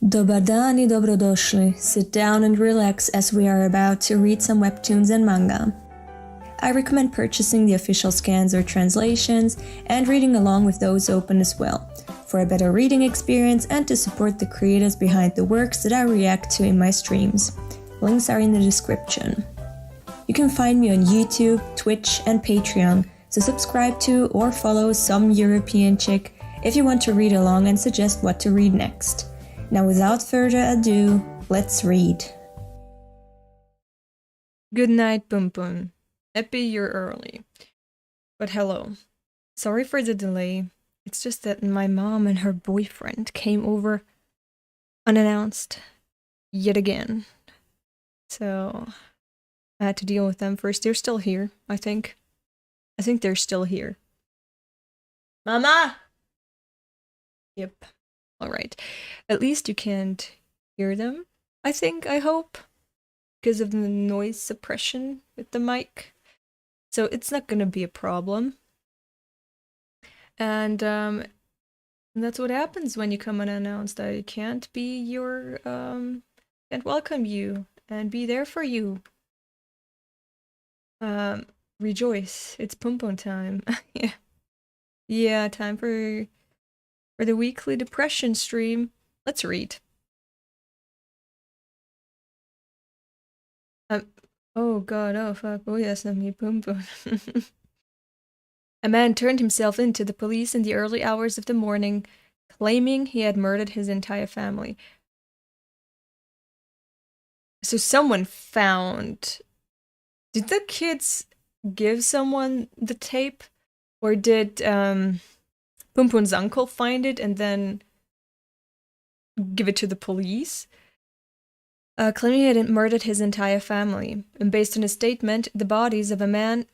Dobar dan I dobrodošli. Sit down and relax as we are about to read some webtoons and manga. I recommend purchasing the official scans or translations and reading along with those open as well, for a better reading experience and to support the creators behind the works that I react to in my streams. Links are in the description. You can find me on YouTube, Twitch and Patreon, so subscribe to or follow SomeEuropeanChick if you want to read along and suggest what to read next. Now without further ado, let's read. Goodnight Pumpun. Happy you're early. But hello. Sorry for the delay. It's just that my mom and her boyfriend came over unannounced yet again. So I had to deal with them first. They're still here, I think. I think they're still here. Mama! Yep. Alright. At least you can't hear them, I think, I hope. Because of the noise suppression with the mic. So it's not gonna be a problem. And that's what happens when you come unannounced. I can't be your, can't welcome you and be there for you. Rejoice. It's Pumpun time. Yeah. Yeah, time for the weekly depression stream. Let's read. Oh god, oh fuck, OyasumiPunpun. A man turned himself in to the police in the early hours of the morning, claiming he had murdered his entire family. So someone found... Did the kids give someone the tape? Or did Pumpun's uncle find it and then give it to the police? Claiming he had murdered his entire family. And based on his statement, the bodies of a man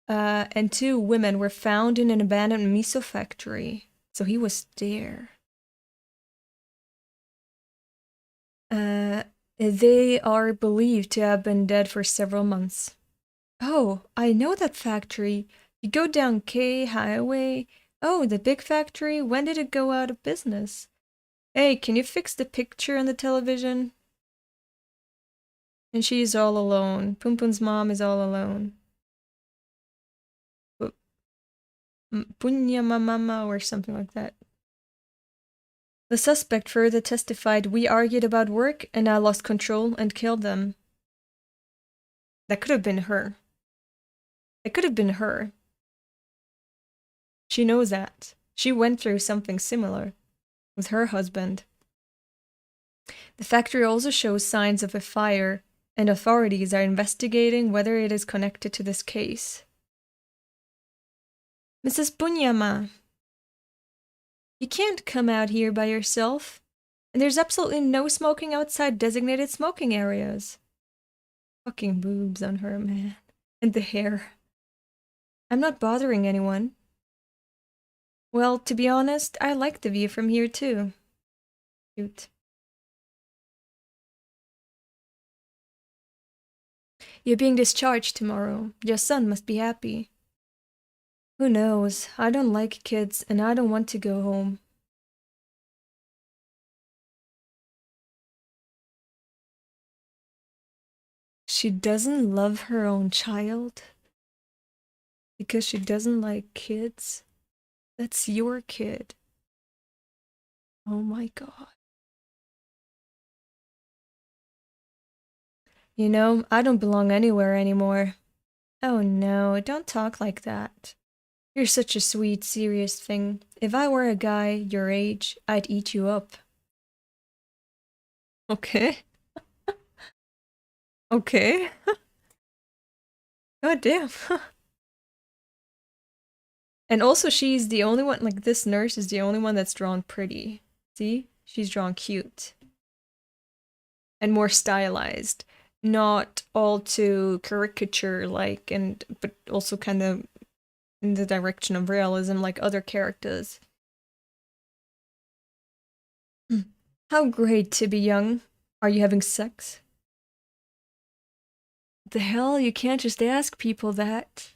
and two women were found in an abandoned miso factory. So he was there. They are believed to have been dead for several months. Oh, I know that factory. You go down K Highway. Oh, the big factory. When did it go out of business? Hey, can you fix the picture on the television? And she's all alone. Pumpun's mom is all alone. Punya mama or something like that. The suspect further testified, "We argued about work and I lost control and killed them." That could have been her. It could have been her. She knows that. She went through something similar with her husband. The factory also shows signs of a fire, and authorities are investigating whether it is connected to this case. Mrs. Bunyama, you can't come out here by yourself, and there's absolutely no smoking outside designated smoking areas. Fucking boobs on her, man. And the hair. I'm not bothering anyone. Well, to be honest, I like the view from here too. Cute. You're being discharged tomorrow. Your son must be happy. Who knows? I don't like kids and I don't want to go home. She doesn't love her own child? Because she doesn't like kids? That's your kid. Oh my god. You know, I don't belong anywhere anymore. Oh no, don't talk like that. You're such a sweet, serious thing. If I were a guy your age, I'd eat you up. Okay. Okay. God damn. And also she's the only one, like this nurse is the only one that's drawn pretty. See? She's drawn cute. And more stylized. Not all too caricature-like, but also kind of in the direction of realism like other characters. How great to be young. Are you having sex? The hell? You can't just ask people that.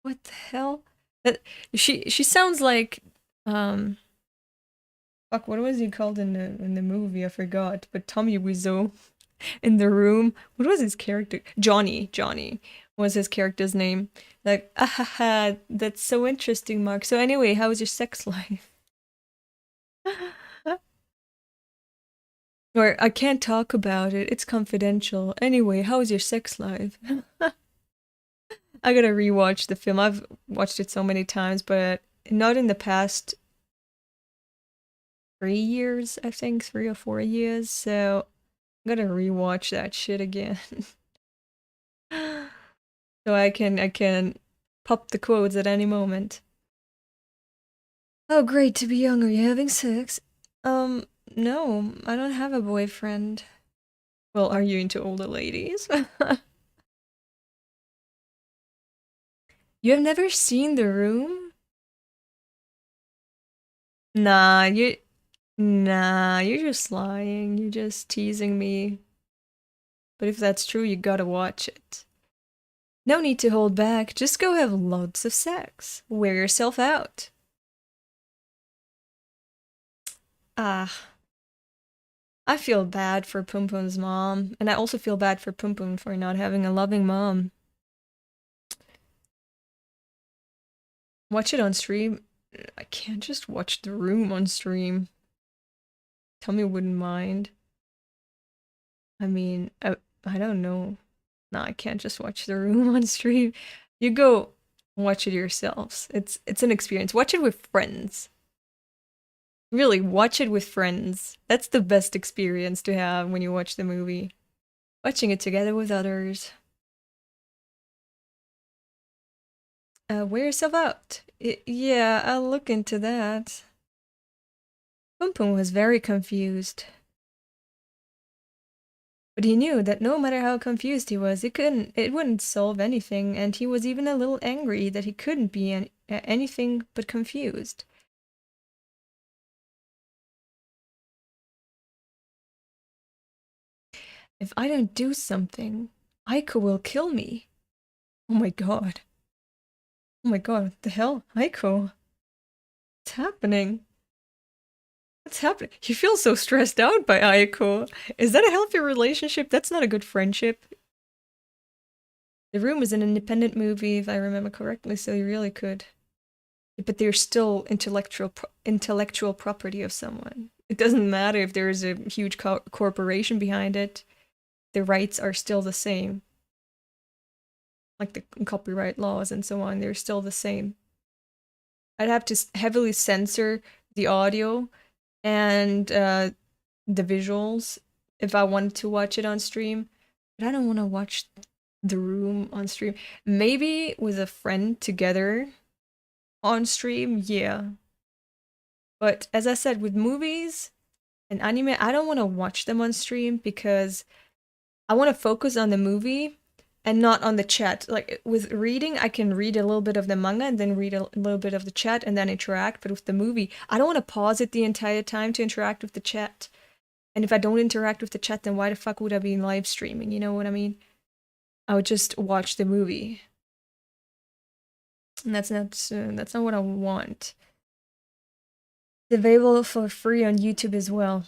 What the hell? She sounds like Fuck, what was he called in the movie? I forgot. But Tommy Wiseau in the room. What was his character? Johnny was his character's name. Like, ahaha, that's so interesting, Mark. So anyway, how was your sex life? Or, I can't talk about it, it's confidential. Anyway, how was your sex life? I gotta rewatch the film. I've watched it so many times, but not in the past 3 years, I think, 3 or 4 years, so I'm gonna rewatch that shit again. So I can pop the quotes at any moment. Oh, great to be young. Are you having sex? No, I don't have a boyfriend. Well, are you into older ladies? You have never seen The Room? Nah, you're just lying. You're just teasing me. But if that's true, you gotta watch it. No need to hold back. Just go have loads of sex. Wear yourself out. Ah. I feel bad for Punpun's mom, and I also feel bad for Punpun for not having a loving mom. Watch it on stream. I can't just watch The Room on stream. Tommy wouldn't mind. I mean, I don't know. No, I can't just watch The Room on stream. You go watch it yourselves. It's an experience. Watch it with friends. Really, watch it with friends. That's the best experience to have when you watch the movie. Watching it together with others. Wear yourself out. Yeah, I'll look into that. Punpun was very confused. But he knew that no matter how confused he was, it wouldn't solve anything, and he was even a little angry that he couldn't be anything but confused. If I don't do something, Aiko will kill me. Oh my god. Oh my god, what the hell? Aiko? What's happening? What's happening? You feel so stressed out by Aiko. Is that a healthy relationship? That's not a good friendship. The Room is an independent movie, if I remember correctly, so you really could. But they're still intellectual property of someone. It doesn't matter if there is a huge corporation behind it. The rights are still the same. Like the copyright laws and so on, they're still the same. I'd have to heavily censor the audio and the visuals if I wanted to watch it on stream. But I don't want to watch The Room on stream. Maybe with a friend together on stream, yeah. But as I said, with movies and anime, I don't want to watch them on stream because I want to focus on the movie and not on the chat. Like, with reading, I can read a little bit of the manga and then read a little bit of the chat and then interact. But with the movie, I don't want to pause it the entire time to interact with the chat. And if I don't interact with the chat, then why the fuck would I be live streaming? You know what I mean? I would just watch the movie. And that's not what I want. It's available for free on YouTube as well.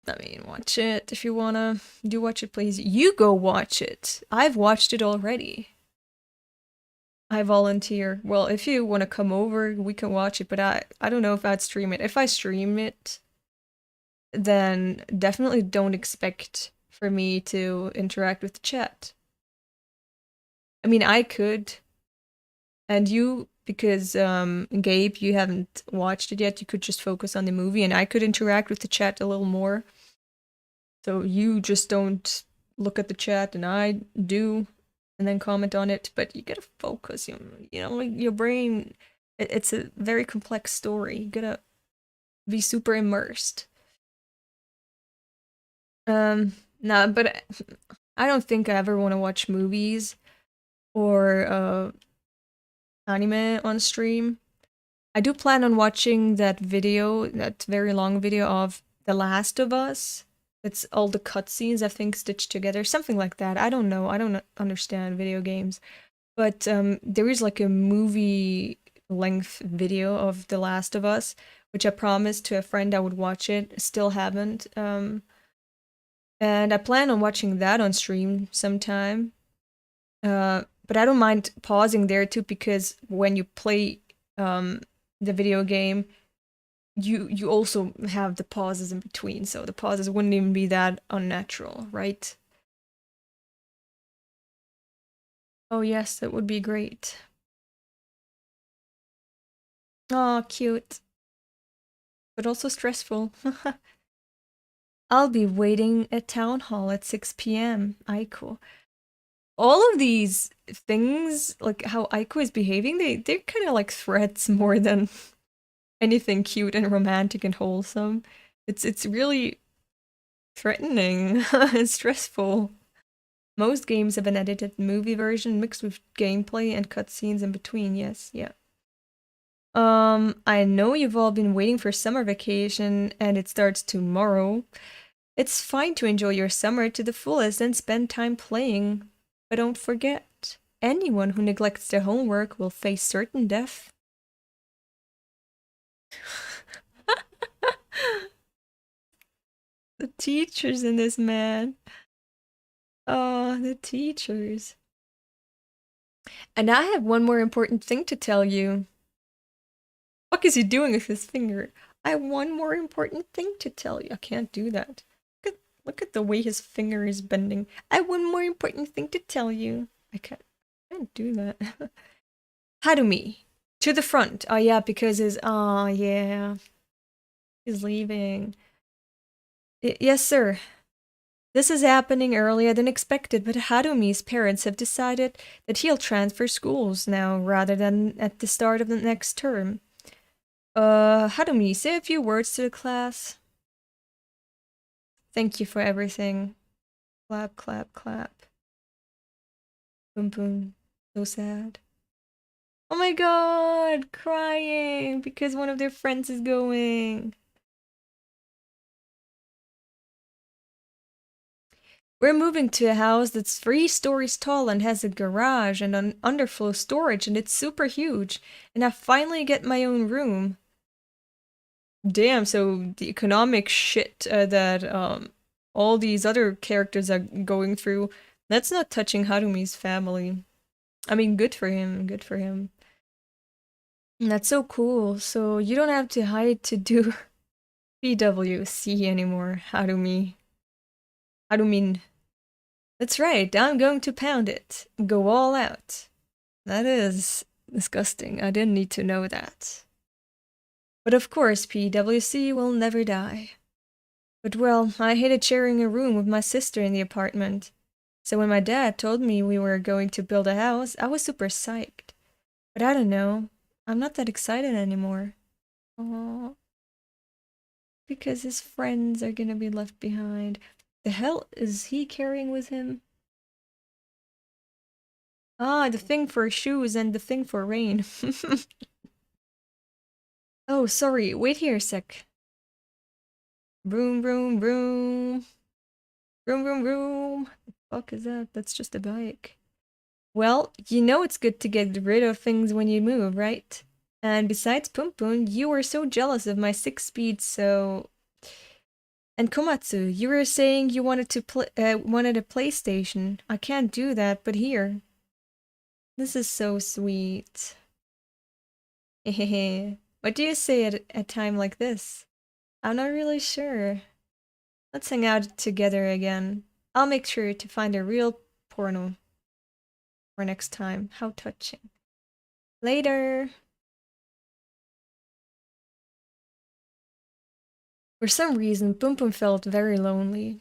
I mean, watch it if you wanna. Do watch it, please. You go watch it. I've watched it already. I volunteer. Well, if you want to come over, we can watch it, but I don't know if I'd stream it. If I stream it, then definitely don't expect for me to interact with the chat. I mean, I could. And you, because Gabe, you haven't watched it yet, you could just focus on the movie, and I could interact with the chat a little more. So you just don't look at the chat, and I do, and then comment on it. But you gotta focus. You know, like your brain. It's a very complex story. You gotta be super immersed. Nah, but I don't think I ever want to watch movies or anime on stream. I do plan on watching that video, that very long video of The Last of Us. It's all the cutscenes, I think, stitched together, something like that. I don't know. I don't understand video games. But there is like a movie length video of The Last of Us which I promised to a friend I would watch it. Still haven't. And I plan on watching that on stream sometime. But I don't mind pausing there too, because when you play the video game, you also have the pauses in between, so the pauses wouldn't even be that unnatural, right? Oh yes, that would be great. Oh, cute. But also stressful. I'll be waiting at town hall at 6 p.m. Aiko. All of these things, like how Aiko is behaving, they're kind of like threats more than anything cute and romantic and wholesome. It's really threatening and stressful. Most games have an edited movie version mixed with gameplay and cutscenes in between. Yes, yeah. I know you've all been waiting for summer vacation and it starts tomorrow. It's fine to enjoy your summer to the fullest and spend time playing. But don't forget, anyone who neglects their homework will face certain death. The teachers in this, man. Oh, the teachers. And I have one more important thing to tell you. What is he doing with his finger? I have one more important thing to tell you. I can't do that. Look at the way his finger is bending. I have one more important thing to tell you. I can't do that. Harumi, to the front. Oh yeah, because yeah. He's leaving. Yes, sir. This is happening earlier than expected, but Harumi's parents have decided that he'll transfer schools now rather than at the start of the next term. Harumi, say a few words to the class. Thank you for everything. Clap, clap, clap. Pumpun. So sad. Oh my god! Crying because one of their friends is going. We're moving to a house that's 3 stories tall and has a garage and an underfloor storage, and it's super huge. And I finally get my own room. Damn, so the economic shit that all these other characters are going through, that's not touching Harumi's family. I mean, good for him, good for him. That's so cool. So you don't have to hide to do PWC anymore, Harumin. That's right, I'm going to pound it. Go all out. That is disgusting. I didn't need to know that. But of course, PWC will never die. But well, I hated sharing a room with my sister in the apartment. So when my dad told me we were going to build a house, I was super psyched. But I don't know, I'm not that excited anymore. Aww. Because his friends are gonna be left behind. The hell is he carrying with him? Ah, the thing for shoes and the thing for rain. Oh, sorry, wait here a sec. Vroom, vroom, vroom. Vroom, vroom, vroom. The fuck is that? That's just a bike. Well, you know it's good to get rid of things when you move, right? And besides Pumpun, you were so jealous of my 6 speed, so... And Komatsu, you were saying you wanted to wanted a PlayStation. I can't do that, but here. This is so sweet. Hehehe. What do you say at a time like this? I'm not really sure. Let's hang out together again. I'll make sure to find a real porno for next time. How touching. Later! For some reason, Pumpun felt very lonely.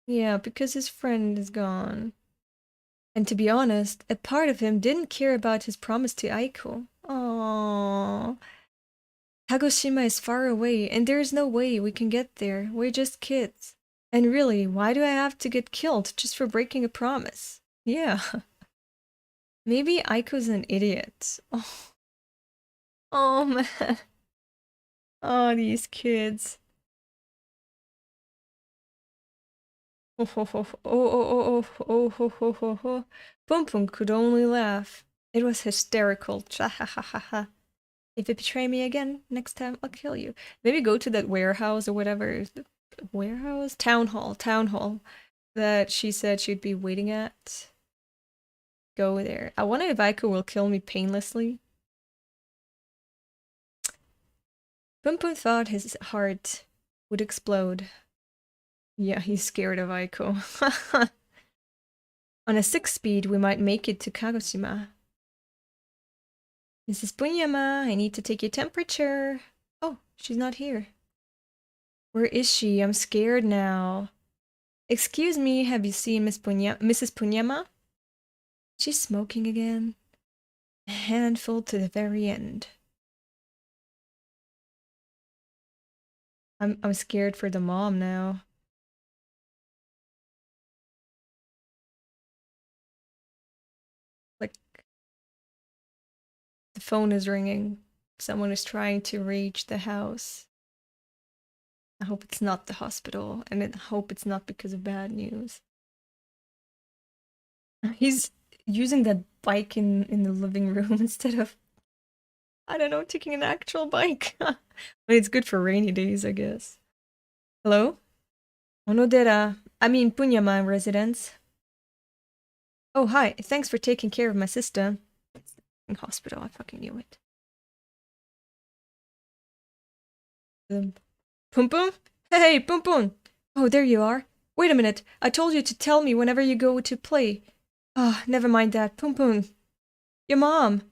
Yeah, because his friend is gone. And to be honest, a part of him didn't care about his promise to Aiko. Aww. Kagoshima is far away, and there's no way we can get there. We're just kids. And really, why do I have to get killed just for breaking a promise? Yeah. Maybe Aiko's an idiot. Oh, oh man. Oh, these kids. Oh, ho, ho, ho, oh, oh, ho, ho, ho, ho. Pumpun could only laugh. It was hysterical. Cha ha ha ha ha. If you betray me again, next time I'll kill you. Maybe go to that warehouse or whatever. Warehouse? Town hall that she said she'd be waiting at. Go there. I wonder if Aiko will kill me painlessly. Punpun thought his heart would explode. Yeah, he's scared of Aiko. On a 6-speed, we might make it to Kagoshima. Mrs. Punyama, I need to take your temperature. Oh, she's not here. Where is she? I'm scared now. Excuse me, have you seen Mrs. Punyama? She's smoking again. A handful to the very end. I'm scared for the mom now. Like, the phone is ringing. Someone is trying to reach the house. I hope it's not the hospital, and I hope it's not because of bad news. He's using that bike in the living room instead of, I don't know, taking an actual bike. But it's good for rainy days, I guess. Hello? Onodera, I mean Punyama residence. Oh, hi. Thanks for taking care of my sister. It's the hospital, I fucking knew it. Pumpun? Hey, Pumpun! Oh, there you are. Wait a minute. I told you to tell me whenever you go to play. Ah, never mind that. Pumpun. Your mom.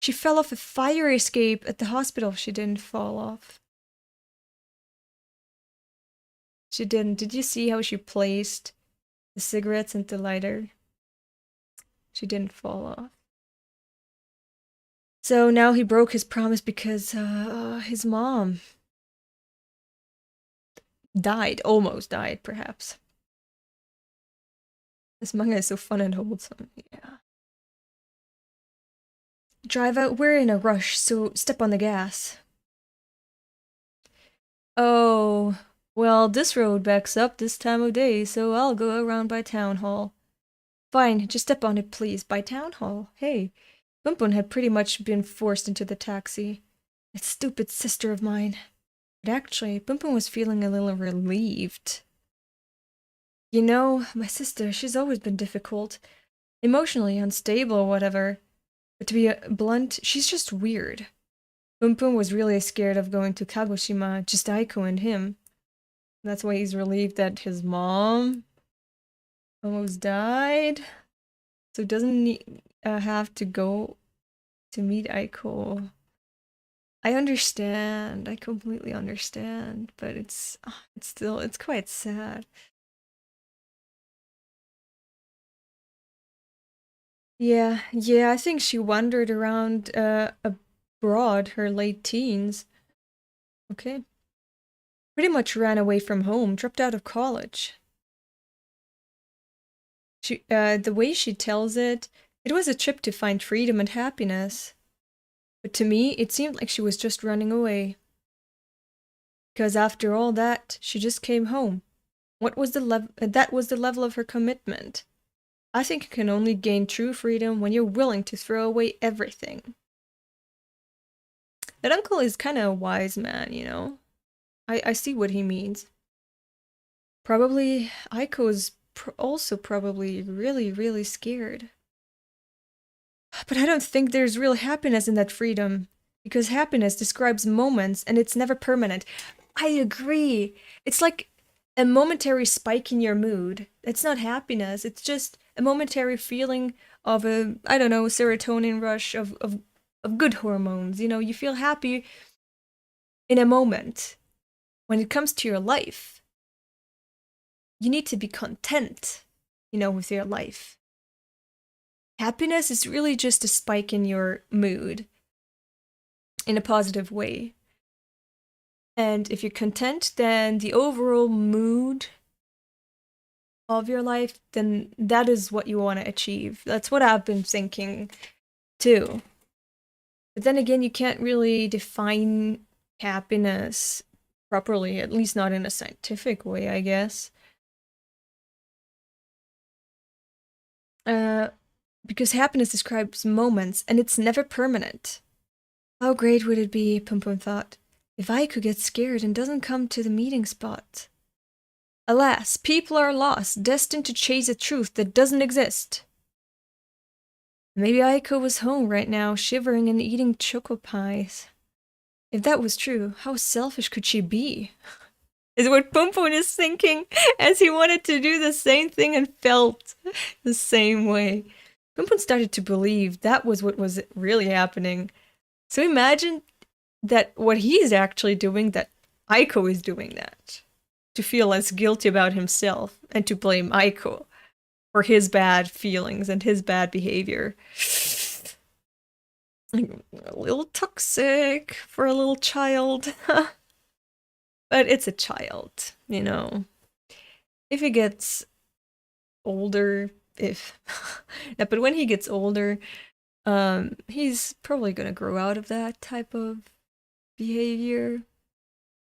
She fell off a fire escape at the hospital. She didn't fall off. She didn't. Did you see how she placed the cigarettes and the lighter? She didn't fall off. So now he broke his promise because his mom died. Almost died, perhaps. This manga is so fun and wholesome. Yeah. Driver, we're in a rush, so step on the gas. Oh, well, this road backs up this time of day, so I'll go around by town hall. Fine, just step on it, please. By town hall? Hey, Pumpun had pretty much been forced into the taxi. That stupid sister of mine. But actually, Pumpun was feeling a little relieved. You know, my sister, she's always been difficult. Emotionally unstable or whatever. But to be blunt, she's just weird. Pumpun was really scared of going to Kagoshima, just Aiko and him. That's why he's relieved that his mom almost died. So doesn't have to go to meet Aiko. I understand. I completely understand. But it's quite sad. Yeah, I think she wandered around abroad her late teens. Okay. Pretty much ran away from home, dropped out of college. She, the way she tells it, it was a trip to find freedom and happiness. But to me, it seemed like she was just running away. Because after all that, she just came home. That was the level of her commitment. I think you can only gain true freedom when you're willing to throw away everything. That uncle is kind of a wise man, you know? I see what he means. Probably, Aiko is also probably really, really scared. But I don't think there's real happiness in that freedom. Because happiness describes moments and it's never permanent. I agree. It's like a momentary spike in your mood. It's not happiness. It's just a momentary feeling of a, I don't know, serotonin rush of good hormones. You know, you feel happy in a moment. When it comes to your life, you need to be content, you know, with your life. Happiness is really just a spike in your mood in a positive way. And if you're content, then the overall mood of your life, then that is what you want to achieve. That's what I've been thinking too. But then again, you can't really define happiness properly, at least not in a scientific way, I guess. Because happiness describes moments and it's never permanent. How great would it be, Pumpun thought, if I could get scared and doesn't come to the meeting spot. Alas, people are lost, destined to chase a truth that doesn't exist. Maybe Aiko was home right now, shivering and eating choco pies. If that was true, how selfish could she be? Is what Pumpun is thinking, as he wanted to do the same thing and felt the same way. Pumpun started to believe that was what was really happening. So imagine that what he's actually doing, that Aiko is doing that. To feel less guilty about himself and to blame Aiko for his bad feelings and his bad behavior. A little toxic for a little child. But it's a child, you know. If he gets older, but when he gets older, he's probably gonna grow out of that type of behavior.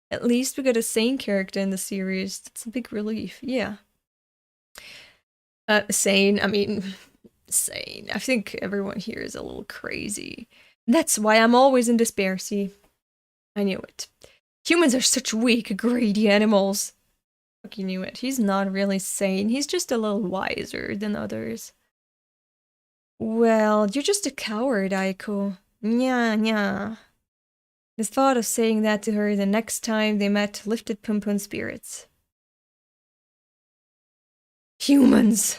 At least we got a sane character in the series. That's a big relief, yeah. Sane, I mean, sane. I think everyone here is a little crazy. That's why I'm always in despair, see? I knew it. Humans are such weak, greedy animals. Fuck, you knew it. He's not really sane. He's just a little wiser than others. Well, you're just a coward, Aiko. Nya, nya. The thought of saying that to her the next time they met lifted Punpun's spirits. Humans!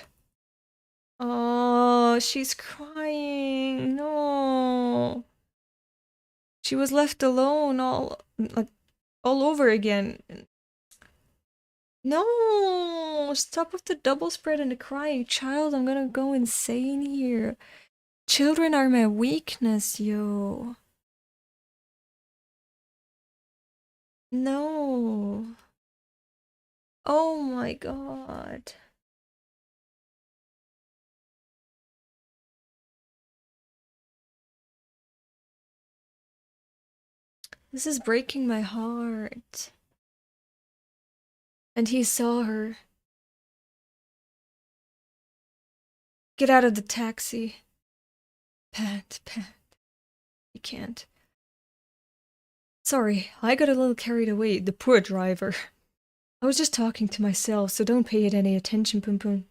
Oh, she's crying. No. She was left alone all over again. No! Stop with the double spread and the crying. Child, I'm gonna go insane here. Children are my weakness, yo. No. Oh my god. This is breaking my heart. And he saw her. Get out of the taxi. Pant, pant. He can't. Sorry, I got a little carried away. The poor driver. I was just talking to myself, so don't pay it any attention, Pumpun.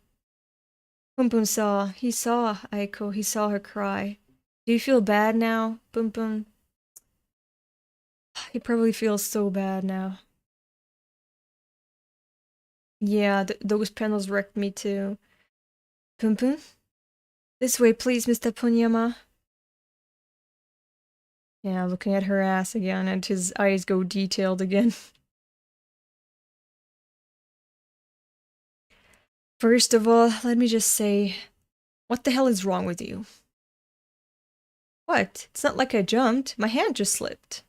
Pumpun saw. He saw Aiko. He saw her cry. Do you feel bad now, Pumpun? He probably feels so bad now. Yeah, those panels wrecked me too. Pumpun? This way, please, Mr. Punyama. Yeah, looking at her ass again, and his eyes go detailed again. First of all, let me just say, what the hell is wrong with you? What? It's not like I jumped. My hand just slipped.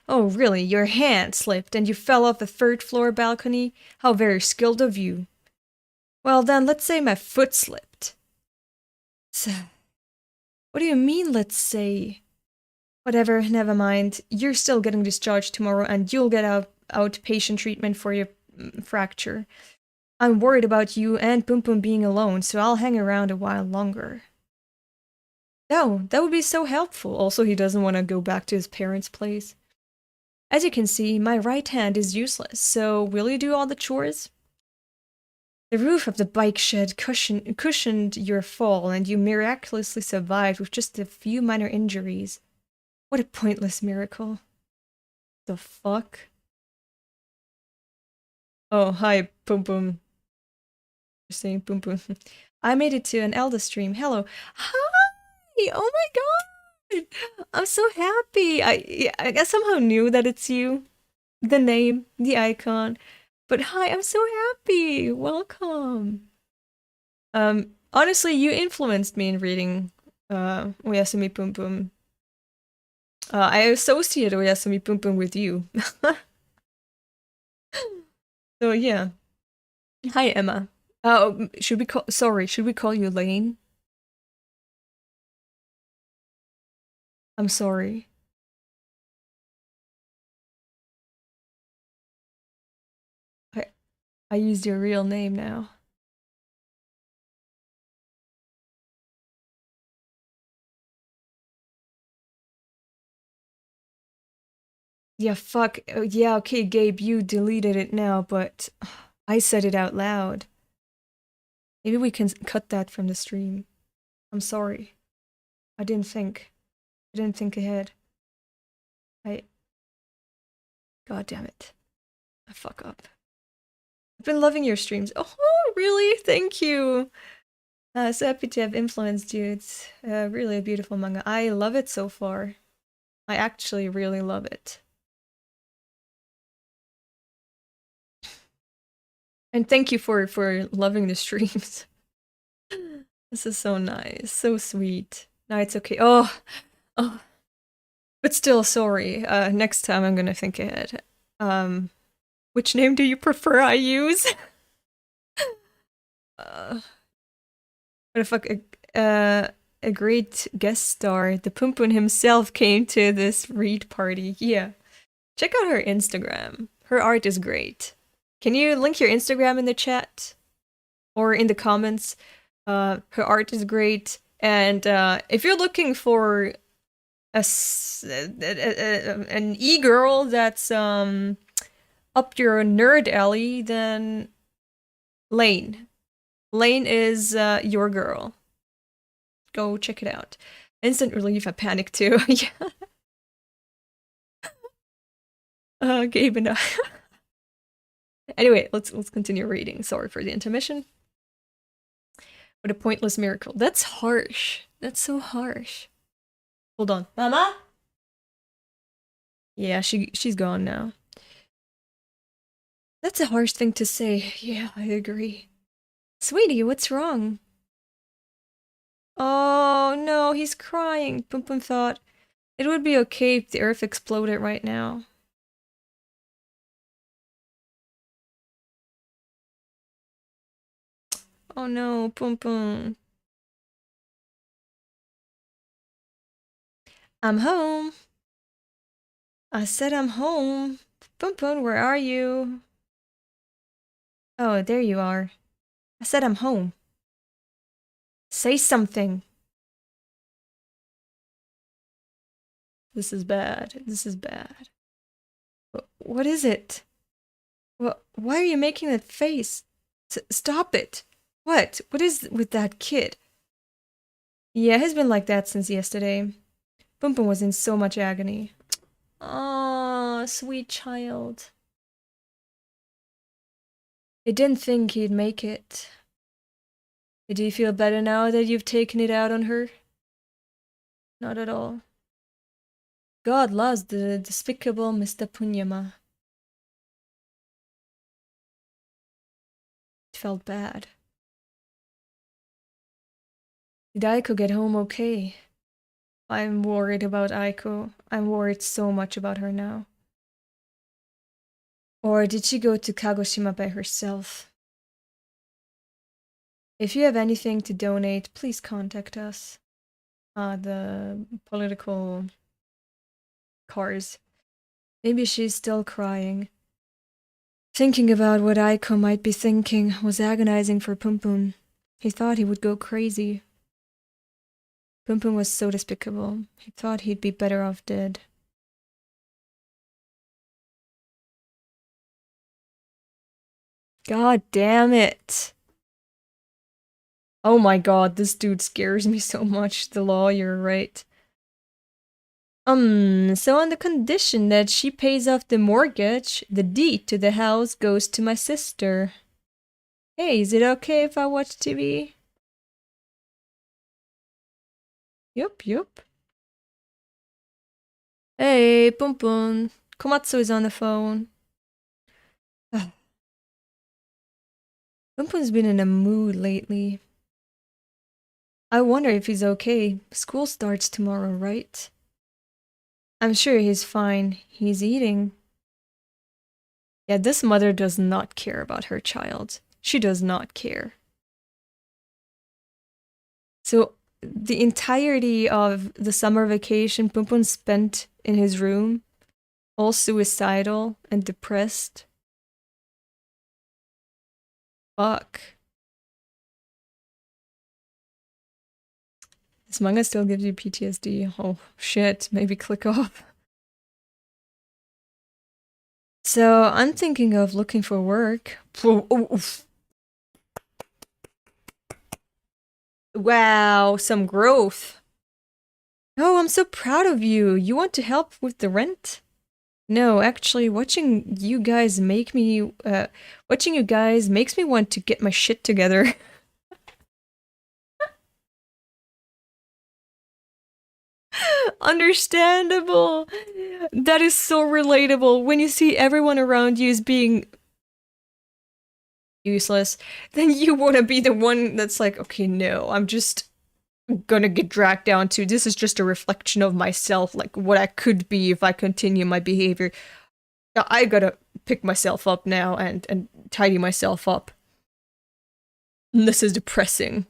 Oh, really? Your hand slipped and you fell off the third floor balcony? How very skilled of you. Well then, let's say my foot slipped. What do you mean, let's say? Whatever, never mind. You're still getting discharged tomorrow and you'll get outpatient treatment for your fracture. I'm worried about you and Pumpun being alone, so I'll hang around a while longer. No, that would be so helpful. Also, he doesn't want to go back to his parents' place. As you can see, my right hand is useless, so will you do all the chores? The roof of the bike shed cushioned your fall, and you miraculously survived with just a few minor injuries. What a pointless miracle. The fuck? Oh, hi, Pumpun. You're saying Pumpun. I made it to an Elder stream. Hello. Hi! Oh my god! I'm so happy. I somehow knew that it's you. The name, the icon. But hi, I'm so happy. Welcome. Honestly, you influenced me in reading OyasumiPunpun. I associate OyasumiPunpun with you. So yeah. Hi, Emma. Should we call you Lane? I'm sorry. I used your real name now. Yeah, fuck. Yeah, okay, Gabe, you deleted it now, but I said it out loud. Maybe we can cut that from the stream. I'm sorry. I didn't think. I didn't think ahead. God damn it. I fuck up. I've been loving your streams. Oh, really? Thank you. So happy to have influenced you. It's really a beautiful manga. I love it so far. I actually really love it. And thank you for loving the streams. This is so nice. So sweet. No, it's okay. Oh. But still, sorry. Next time I'm gonna think ahead. Which name do you prefer I use? What the fuck? A great guest star. The Punpun himself came to this read party. Yeah. Check out her Instagram. Her art is great. Can you link your Instagram in the chat? Or in the comments? Her art is great. And if you're looking for an e-girl that's up your nerd alley, then Lane. Lane is your girl. Go check it out. Instant relief, I panicked too. Yeah. Gabe and I. Anyway, let's continue reading. Sorry for the intermission. What a pointless miracle. That's harsh. That's so harsh. Hold on. Mama? Yeah, she's gone now. That's a harsh thing to say. Yeah, I agree. Sweetie, what's wrong? Oh no, he's crying. Punpun thought it would be okay if the earth exploded right now. Oh no, Punpun. I'm home. I said I'm home. Punpun, where are you? Oh, there you are. I said I'm home. Say something. This is bad. This is bad. What is it? Why are you making that face? Stop it. What? What is with that kid? Yeah, he's been like that since yesterday. Punpun was in so much agony. Oh, sweet child. I didn't think he'd make it. Do you feel better now that you've taken it out on her? Not at all. God loves the despicable Mr. Punyama. It felt bad. Did Aiko get home okay? I'm worried about Aiko. I'm worried so much about her now. Or did she go to Kagoshima by herself? If you have anything to donate, please contact us. The political cars. Maybe she's still crying. Thinking about what Aiko might be thinking was agonizing for Punpun. He thought he would go crazy. Punpun was so despicable. He thought he'd be better off dead. God damn it. Oh my god, this dude scares me so much. The lawyer, right? So on the condition that she pays off the mortgage, the deed to the house goes to my sister. Hey, is it okay if I watch TV? Yup. Hey, Punpun. Komatsu is on the phone. Punpun's been in a mood lately. I wonder if he's okay. School starts tomorrow, right? I'm sure he's fine. He's eating. Yeah, this mother does not care about her child. She does not care. So, the entirety of the summer vacation, Punpun spent in his room, all suicidal and depressed. Fuck. This manga still gives you PTSD. Oh, shit. Maybe click off. So I'm thinking of looking for work. Wow, some growth. Oh, I'm so proud of you. You want to help with the rent? No, actually, watching you guys makes me want to get my shit together. Understandable. That is so relatable. When you see everyone around you is being useless, then you want to be the one that's like, okay, no, I'm just gonna get dragged down to this is just a reflection of myself, like what I could be if I continue my behavior. I gotta pick myself up now and tidy myself up. This is depressing.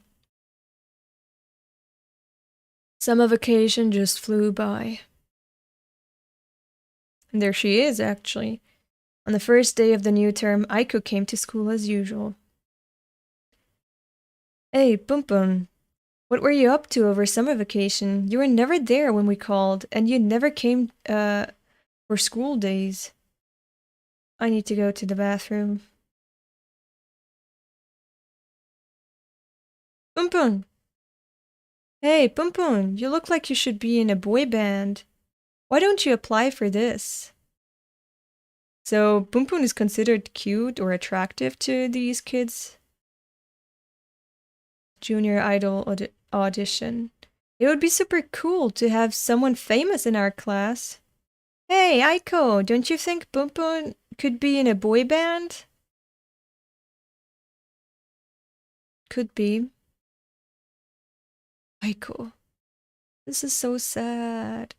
Summer vacation just flew by. And there she is, actually. On the first day of the new term, Aiko came to school as usual. Hey, Pumpun. What were you up to over summer vacation? You were never there when we called, and you never came, for school days. I need to go to the bathroom. Pumpun! Hey, Pumpun, you look like you should be in a boy band. Why don't you apply for this? So, Pumpun is considered cute or attractive to these kids? Junior Idol audition. It would be super cool to have someone famous in our class. Hey, Aiko, don't you think Pumpun could be in a boy band? Could be. Aiko. This is so sad.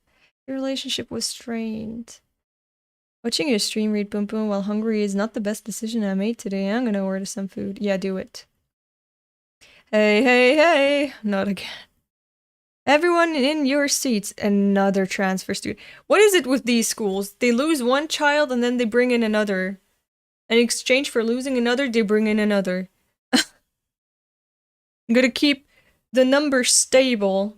Your relationship was strained. Watching your stream read Pumpun while hungry is not the best decision I made today. I'm gonna order some food. Yeah, do it. Hey, hey, hey! Not again. Everyone in your seats. Another transfer student. What is it with these schools? They lose one child and then they bring in another. In exchange for losing another, they bring in another. I'm gonna keep the number stable.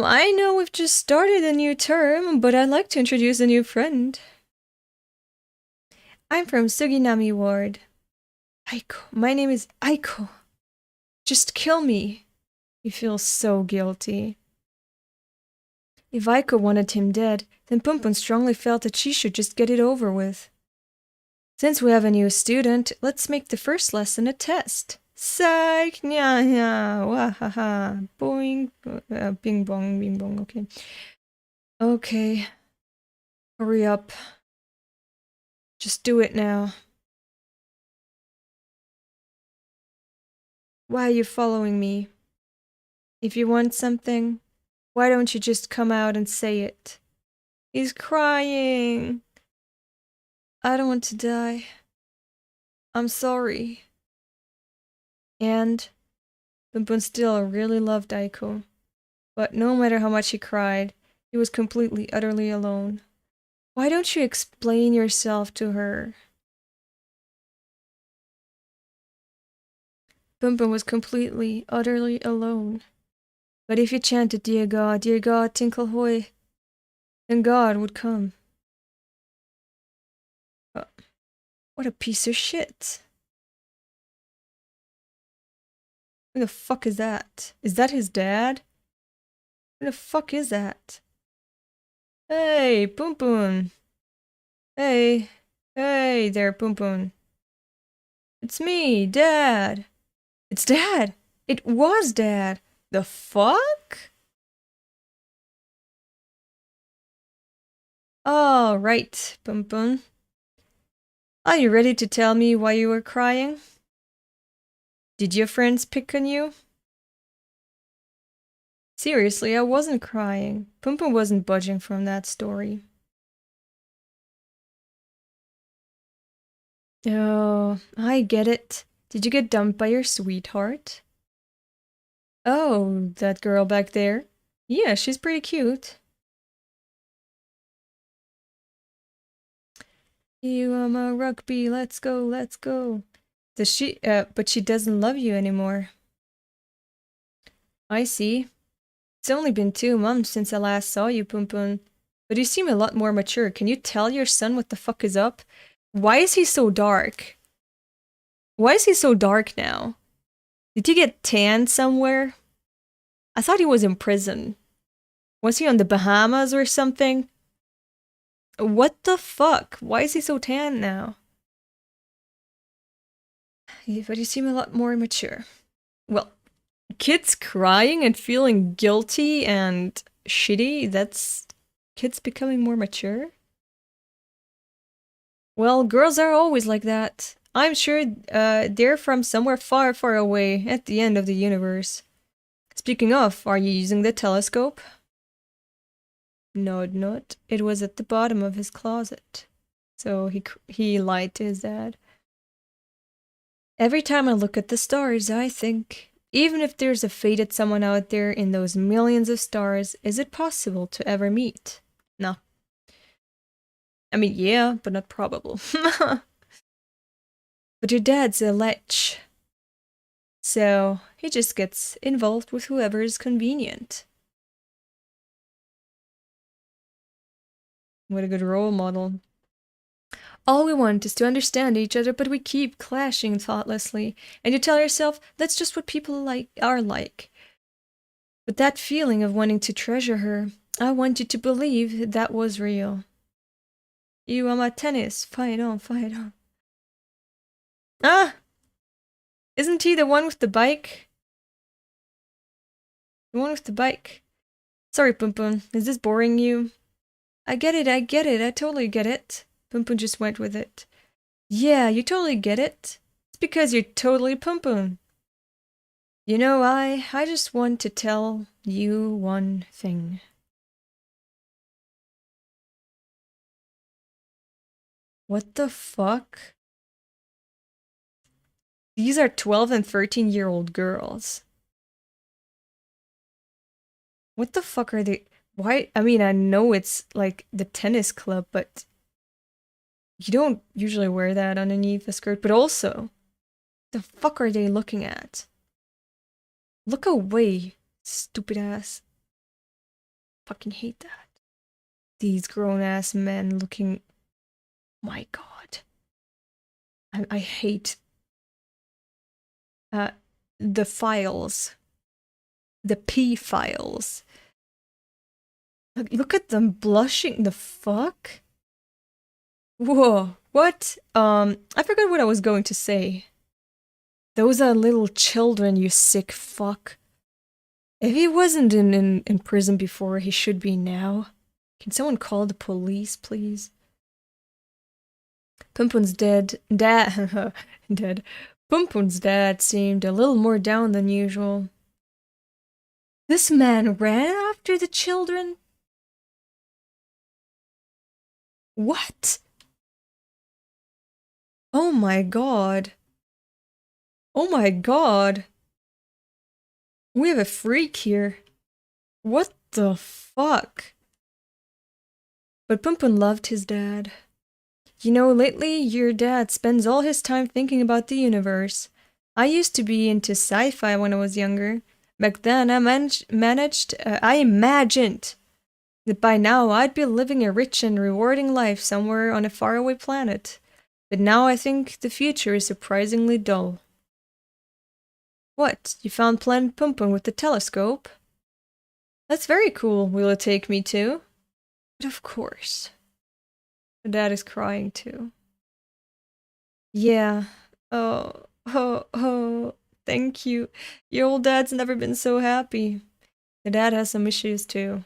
I know we've just started a new term, but I'd like to introduce a new friend. I'm from Suginami Ward. Aiko. My name is Aiko. Just kill me. He feels so guilty. If Aiko wanted him dead, then Pumpun strongly felt that she should just get it over with. Since we have a new student, let's make the first lesson a test. Psych! Nya nya! Wahaha! Boing! Bing bong, bing bong, okay. Okay. Hurry up. Just do it now. Why are you following me? If you want something, why don't you just come out and say it? He's crying. I don't want to die. I'm sorry. And Pumpun still really loved Aiko. But no matter how much he cried, he was completely, utterly alone. Why don't you explain yourself to her? Pumpun was completely, utterly alone. But if he chanted, dear God, tinkle hoy, then God would come. What a piece of shit. Who the fuck is that? Is that his dad? Who the fuck is that? Hey, Pumpun. Hey. Hey there, Pumpun. It's me, Dad. It's Dad. It was Dad. The fuck? All right, Pumpun. Are you ready to tell me why you were crying? Did your friends pick on you? Seriously, I wasn't crying. Pumpun wasn't budging from that story. Oh, I get it. Did you get dumped by your sweetheart? Oh, that girl back there? Yeah, she's pretty cute. You are my rugby, let's go, let's go. Does she, but she doesn't love you anymore. I see. It's only been 2 months since I last saw you, Pumpun. but you seem a lot more mature. Can you tell your son what the fuck is up? Why is he so dark? Why is he so dark now? Did he get tanned somewhere? I thought he was in prison. Was he on the Bahamas or something? What the fuck? Why is he so tan now? But you seem a lot more mature. Well, kids crying and feeling guilty and shitty, that's kids becoming more mature? Well, girls are always like that. I'm sure they're from somewhere far, far away at the end of the universe. Speaking of, are you using the telescope? No, not. It was at the bottom of his closet. So he lied to his dad. Every time I look at the stars, I think, even if there's a fated someone out there in those millions of stars, is it possible to ever meet? No. I mean, yeah, but not probable. But your dad's a lech. So he just gets involved with whoever is convenient. What a good role model. All we want is to understand each other, but we keep clashing thoughtlessly. And you tell yourself, that's just what people are like. But that feeling of wanting to treasure her, I want you to believe that was real. You are my tennis. Fight on, fight on. Ah! Isn't he the one with the bike? The one with the bike. Sorry, Punpun. Is this boring you? I get it, I totally get it. Punpun just went with it. Yeah, you totally get it. It's because you're totally Punpun. You know, I just want to tell you one thing. What the fuck? These are 12 and 13-year-old girls. What the fuck are they? Why? I mean, I know it's like the tennis club, but you don't usually wear that underneath a skirt. But also, the fuck are they looking at? Look away, stupid ass. Fucking hate that. These grown-ass men looking... My god. I hate... the files. The P files. Look at them blushing. The fuck? Whoa. What? I forgot what I was going to say. Those are little children, you sick fuck. If he wasn't in prison before, he should be now. Can someone call the police, please? Punpun's dead. Dead. Punpun's dad seemed a little more down than usual. This man ran after the children? What? Oh my god. Oh my god. We have a freak here. What the fuck? But Punpun loved his dad. You know, lately your dad spends all his time thinking about the universe. I used to be into sci-fi when I was younger. Back then I imagined that by now I'd be living a rich and rewarding life somewhere on a faraway planet. But now I think the future is surprisingly dull. What? You found Planet Punpun with the telescope? That's very cool. Will it take me too? But of course. My dad is crying too. Yeah. Oh, thank you. Your old dad's never been so happy. The dad has some issues too.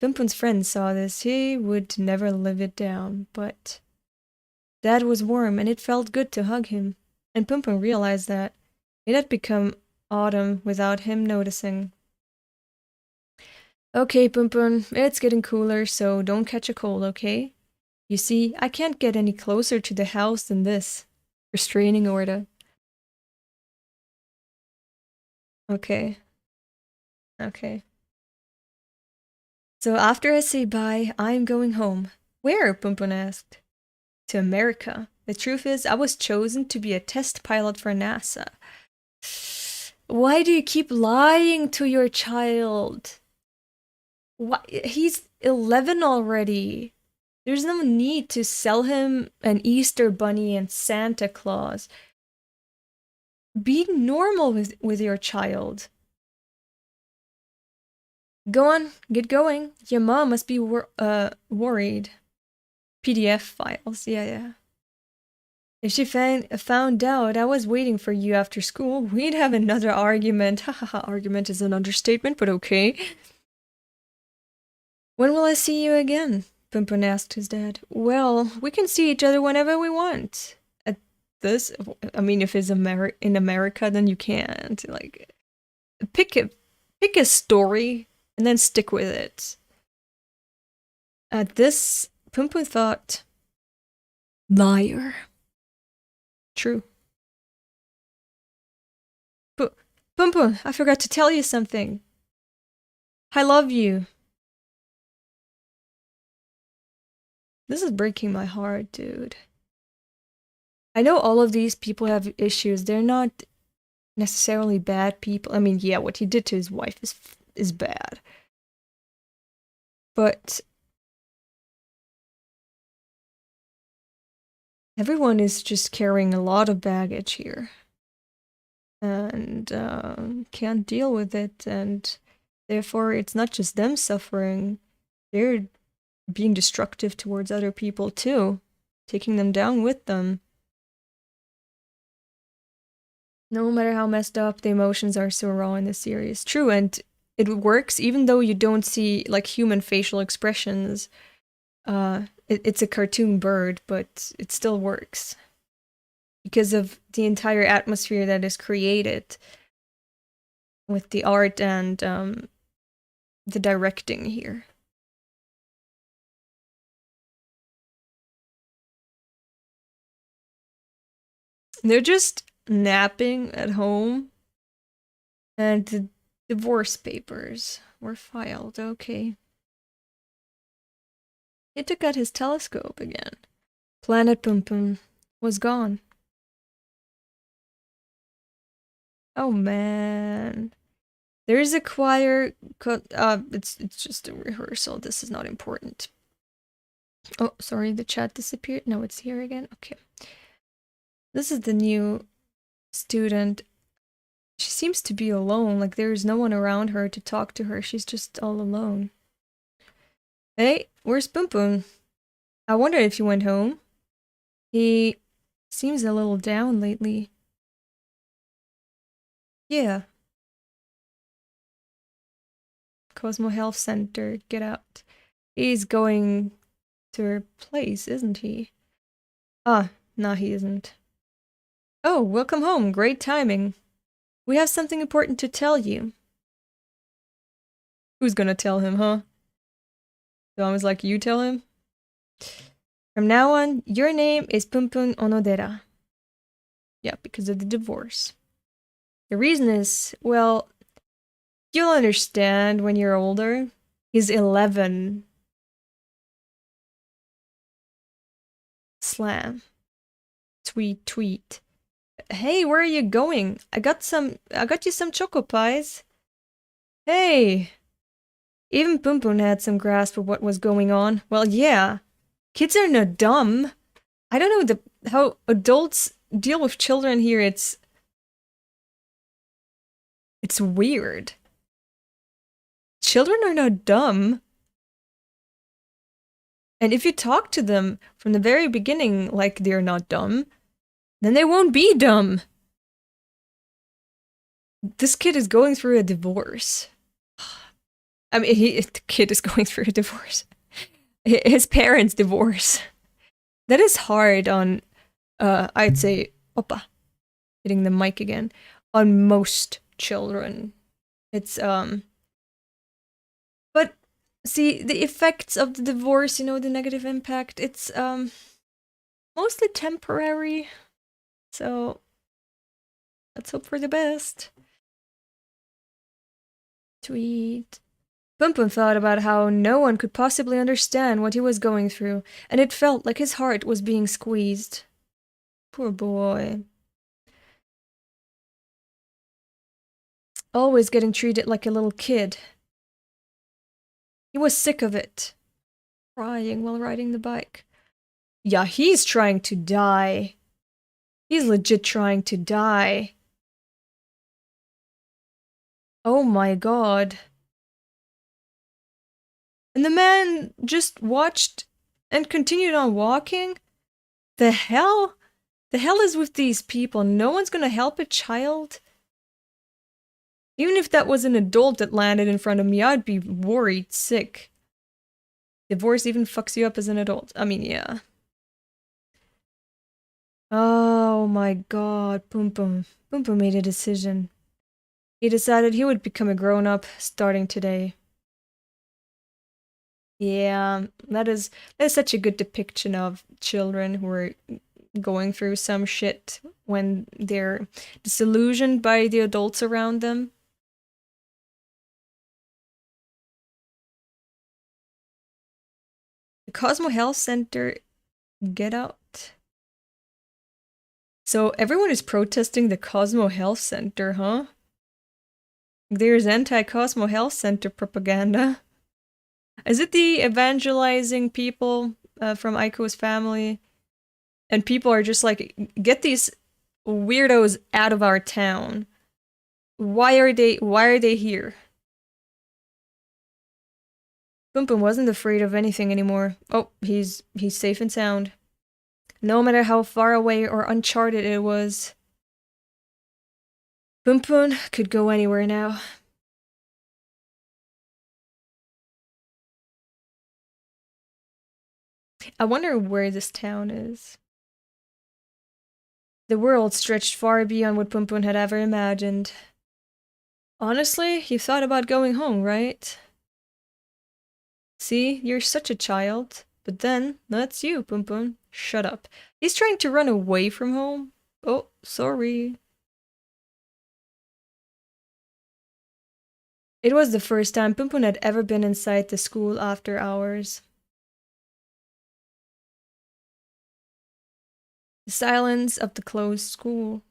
Punpun's friend saw this. He would never live it down, but Dad was warm and it felt good to hug him. And Punpun realized that it had become autumn without him noticing. Okay, Punpun, it's getting cooler, so don't catch a cold, okay? You see, I can't get any closer to the house than this. Restraining order. Okay. So after I say bye, I'm going home. Where? Punpun asked. To America. The truth is, I was chosen to be a test pilot for NASA. Why do you keep lying to your child? What? He's 11 already. There's no need to sell him an Easter bunny and Santa Claus. Be normal with your child. Go on, get going. Your mom must be worried. PDF files, yeah. If she found out I was waiting for you after school, we'd have another argument. Hahaha, argument is an understatement, but okay. When will I see you again? Punpun asked his dad. Well, we can see each other whenever we want. At this, I mean, if it's in America, then you can't. Like, pick a story and then stick with it. At this, Punpun thought, liar. True. But Punpun, I forgot to tell you something. I love you. This is breaking my heart, dude. I know all of these people have issues. They're not necessarily bad people. I mean, yeah, what he did to his wife is bad. But everyone is just carrying a lot of baggage here. And can't deal with it. And therefore, it's not just them suffering. They're being destructive towards other people too, taking them down with them. No matter how messed up, the emotions are so raw in this series. True, and it works even though you don't see like human facial expressions. It's a cartoon bird, but it still works because of the entire atmosphere that is created with the art and the directing here. They're just napping at home, and the divorce papers were filed. Okay. He took out his telescope again. Planet Punpun was gone. Oh man. There is a choir. It's just a rehearsal. This is not important. Oh, sorry, the chat disappeared. No, it's here again. Okay. This is the new student. She seems to be alone, like there's no one around her to talk to her. She's just all alone. Hey, where's Punpun? I wonder if he went home. He seems a little down lately. Yeah. Cosmo Health Center, get out. He's going to her place, isn't he? Ah, no, he isn't. Oh, welcome home. Great timing. We have something important to tell you. Who's gonna tell him, huh? Dom was like, you tell him? From now on, your name is Punpun Onodera. Yeah, because of the divorce. The reason is, well, you'll understand when you're older. He's 11. Slam. Tweet. Hey, where are you going? I got you some choco pies. Hey! Even Punpun had some grasp of what was going on. Well, yeah. Kids are not dumb. I don't know how adults deal with children here. It's weird. Children are not dumb. And if you talk to them from the very beginning like they're not dumb, then they won't be dumb. This kid is going through a divorce. I mean, the kid is going through a divorce. His parents' divorce. That is hard on, I'd say, Oppa, hitting the mic again, on most children. It's, but see, the effects of the divorce, you know, the negative impact, it's, mostly temporary. So, let's hope for the best. Tweet. Punpun thought about how no one could possibly understand what he was going through, and it felt like his heart was being squeezed. Poor boy. Always getting treated like a little kid. He was sick of it. Crying while riding the bike. Yeah, he's trying to die. He's legit trying to die. Oh my god. And the man just watched and continued on walking? The hell? The hell is with these people? No one's gonna help a child? Even if that was an adult that landed in front of me, I'd be worried, sick. Divorce even fucks you up as an adult. I mean, yeah. Oh my god, Pumpun. Pumpun made a decision. He decided he would become a grown-up starting today. Yeah, that is such a good depiction of children who are going through some shit when they're disillusioned by the adults around them. The Cosmo Health Center, get out. So everyone is protesting the Cosmo Health Center, huh? There's anti-Cosmo Health Center propaganda. Is it the evangelizing people from Aiko's family? And people are just like, get these weirdos out of our town. Why are they here? Pumpun wasn't afraid of anything anymore. Oh, he's safe and sound. No matter how far away or uncharted it was. Pumpun could go anywhere now. I wonder where this town is. The world stretched far beyond what Pumpun had ever imagined. Honestly, you thought about going home, right? See, you're such a child. But then, that's you, Pumpun. Shut up. He's trying to run away from home? Oh, sorry. It was the first time Pumpun had ever been inside the school after hours. The silence of the closed school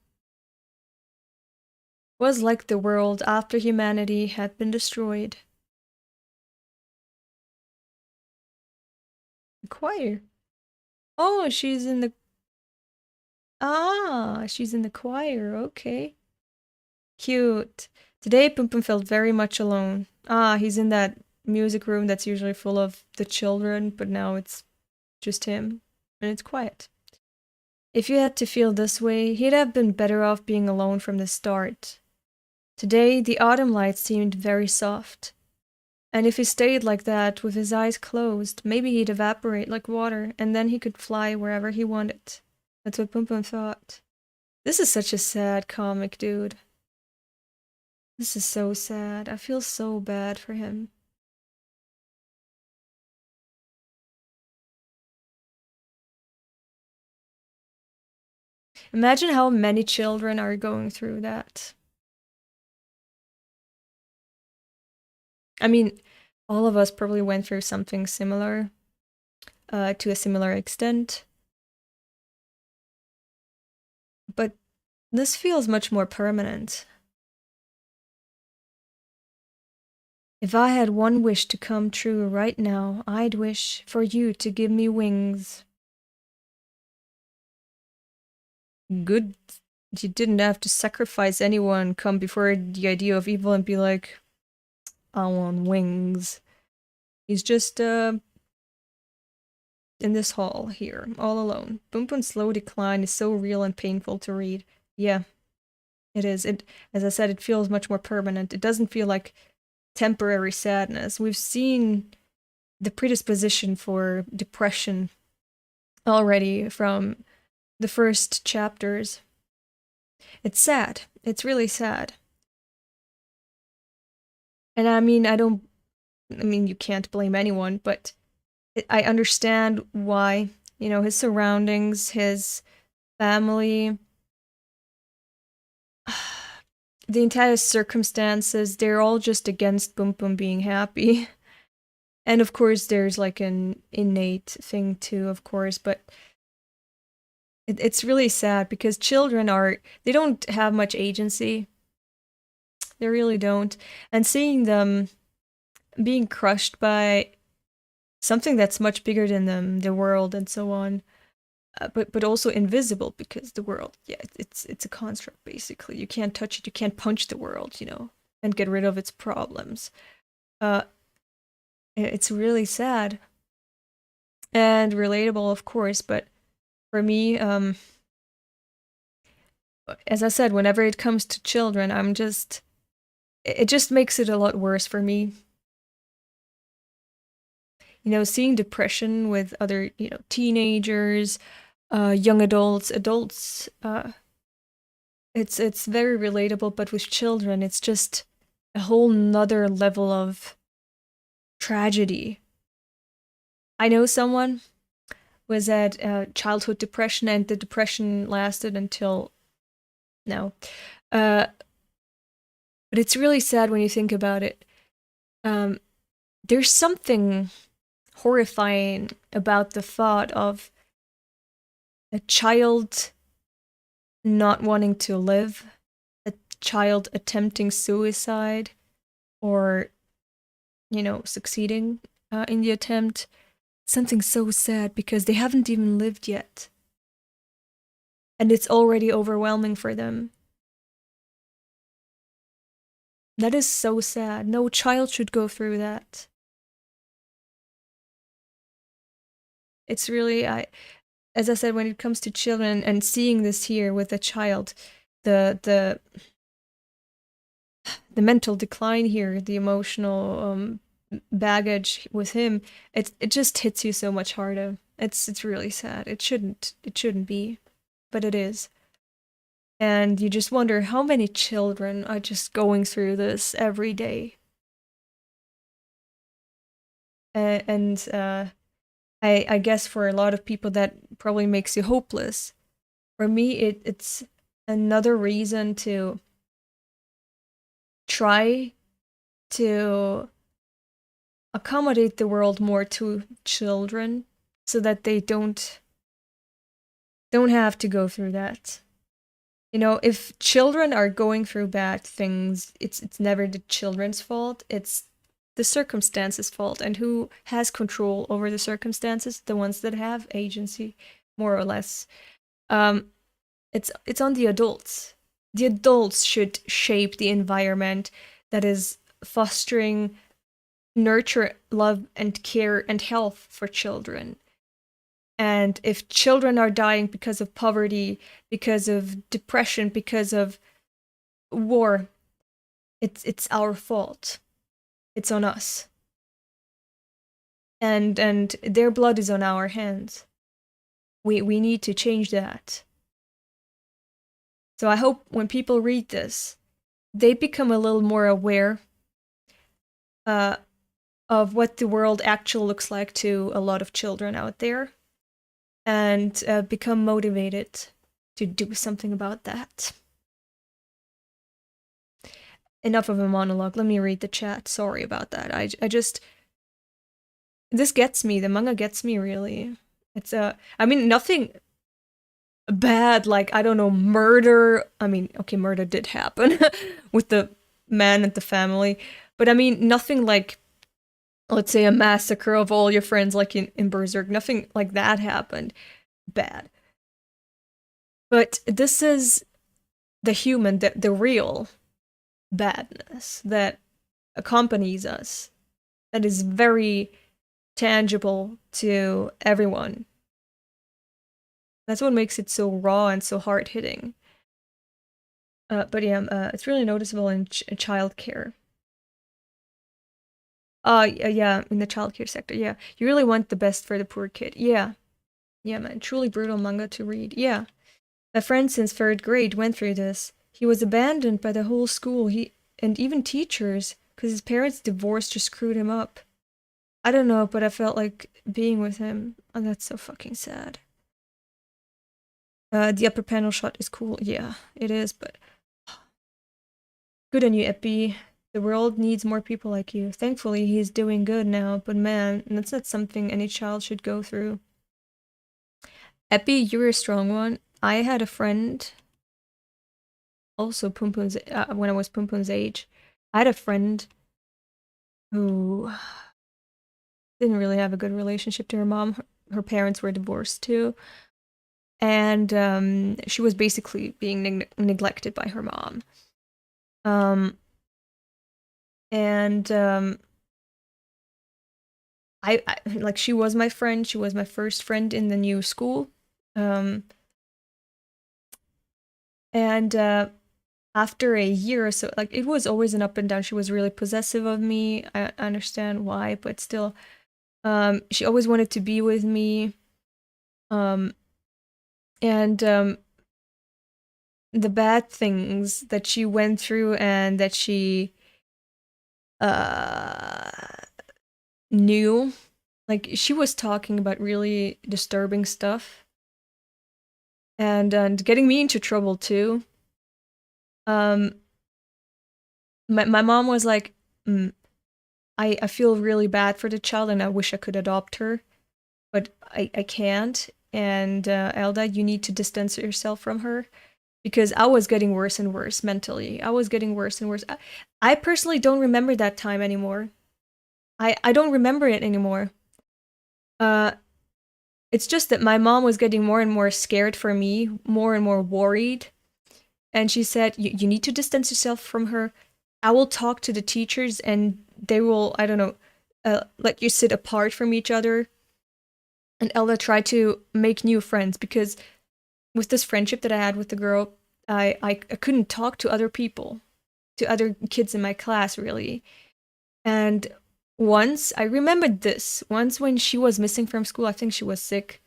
was like the world after humanity had been destroyed. The choir. Oh, she's in the... Ah, she's in the choir, okay. Cute. Today, Pumpun felt very much alone. Ah, he's in that music room that's usually full of the children, but now it's just him, and it's quiet. If he had to feel this way, he'd have been better off being alone from the start. Today, the autumn light seemed very soft. And if he stayed like that, with his eyes closed, maybe he'd evaporate like water, and then he could fly wherever he wanted. That's what Pumpun thought. This is such a sad comic, dude. This is so sad. I feel so bad for him. Imagine how many children are going through that. I mean, all of us probably went through something similar, to a similar extent. But this feels much more permanent. If I had one wish to come true right now, I'd wish for you to give me wings. Good. You didn't have to sacrifice anyone, come before the idea of evil and be like, I want wings. He's just, in this hall here, all alone. Pumpun's slow decline is so real and painful to read. Yeah, it is. As I said, it feels much more permanent. It doesn't feel like temporary sadness. We've seen the predisposition for depression already from the first chapters. It's sad. It's really sad. And I mean, you can't blame anyone, but I understand why. You know, his surroundings, his family, the entire circumstances, they're all just against Pumpun being happy. And of course, there's like an innate thing too, of course, but it's really sad because children they don't have much agency. They really don't. And seeing them being crushed by something that's much bigger than them, the world and so on. But also invisible, because the world, yeah, it's a construct basically. You can't touch it, you can't punch the world, you know, and get rid of its problems. It's really sad and relatable, of course, but for me, as I said, whenever it comes to children, it just makes it a lot worse for me. You know, seeing depression with other, you know, teenagers, young adults, it's very relatable, but with children, it's just a whole nother level of tragedy. I know someone was at childhood depression, and the depression lasted until now. But it's really sad when you think about it. There's something horrifying about the thought of a child not wanting to live, a child attempting suicide, or, you know, succeeding in the attempt. Something so sad, because they haven't even lived yet. And it's already overwhelming for them. That is so sad. No child should go through that. It's really, as I said, when it comes to children and seeing this here with a child, the mental decline here, the emotional baggage with him, it just hits you so much harder. It's really sad. It shouldn't be, but it is. And you just wonder how many children are just going through this every day. I guess for a lot of people that probably makes you hopeless. For me, it's another reason to try to accommodate the world more to children, so that they don't have to go through that. You know, if children are going through bad things, it's never the children's fault, it's the circumstances' fault. And who has control over the circumstances? The ones that have agency, more or less. It's on the adults. The adults should shape the environment that is fostering nurture, love, and care and health for children. And if children are dying because of poverty, because of depression, because of war, it's our fault. It's on us. And their blood is on our hands. We need to change that. So I hope when people read this, they become a little more aware of what the world actually looks like to a lot of children out there, and become motivated to do something about that. Enough of a monologue. Let me read the chat. Sorry about that. I just... This gets me. The manga gets me, really. It's I mean, nothing bad, like, I don't know, murder. I mean, okay, murder did happen with the man and the family. But I mean, nothing like, let's say, a massacre of all your friends, like in Berserk. Nothing like that happened. Bad. But this is the human, the real badness that accompanies us. That is very tangible to everyone. That's what makes it so raw and so hard-hitting. But yeah, it's really noticeable in childcare. Yeah, in the childcare sector, yeah. You really want the best for the poor kid. Yeah. Yeah, man, truly brutal manga to read. Yeah. A friend since 3rd grade went through this. He was abandoned by the whole school, and even teachers, because his parents' divorce just screwed him up. I don't know, but I felt like being with him. Oh, that's so fucking sad. The upper panel shot is cool. Yeah, it is, but... Good on you, Epi. The world needs more people like you. Thankfully, he's doing good now, but man, that's not something any child should go through. Epi, you're a strong one. I had a friend, also Punpun's, when I was Punpun's age, I had a friend who didn't really have a good relationship to her mom. Her parents were divorced too. And she was basically being neglected by her mom. I like, she was my friend. She was my first friend in the new school. And after a year or so, like, it was always an up and down. She was really possessive of me. I understand why, but still, she always wanted to be with me. And the bad things that she went through and that she knew, like, she was talking about really disturbing stuff and getting me into trouble too. My mom was like, I feel really bad for the child and I wish I could adopt her, but I can't. And Elda, you need to distance yourself from her, because I was getting worse and worse mentally. I was getting worse and worse. I personally don't remember that time anymore. I don't remember it anymore. It's just that my mom was getting more and more scared for me, more and more worried. And she said, you need to distance yourself from her. I will talk to the teachers and they will, I don't know, let you sit apart from each other. And Elda tried to make new friends, because with this friendship that I had with the girl, I couldn't talk to other people, to other kids in my class, really. And once, I remembered this, once when she was missing from school, I think she was sick,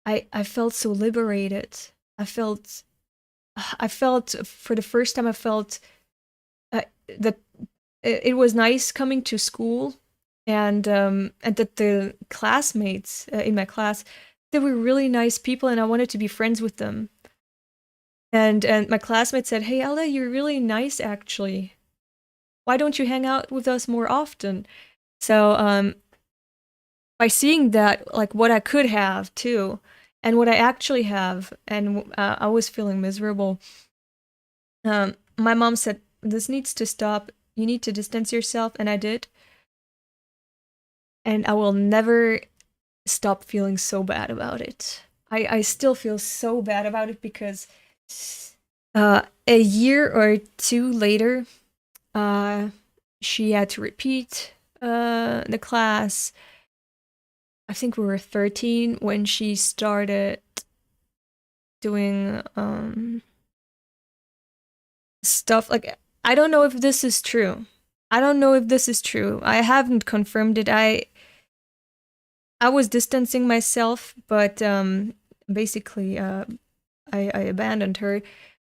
I felt so liberated. I felt, for the first time, I felt that it was nice coming to school, and that the classmates in my class, they were really nice people, and I wanted to be friends with them. And my classmate said, "Hey, Ella, you're really nice, actually. Why don't you hang out with us more often?" So by seeing that, like, what I could have too, and what I actually have, and I was feeling miserable. My mom said, "This needs to stop. You need to distance yourself," and I did. And I will never stop feeling so bad about it. I still feel so bad about it, because a year or two later, she had to repeat the class. I think we were 13 when she started doing stuff. Like, I don't know if this is true. I haven't confirmed it. I was distancing myself, but basically I abandoned her.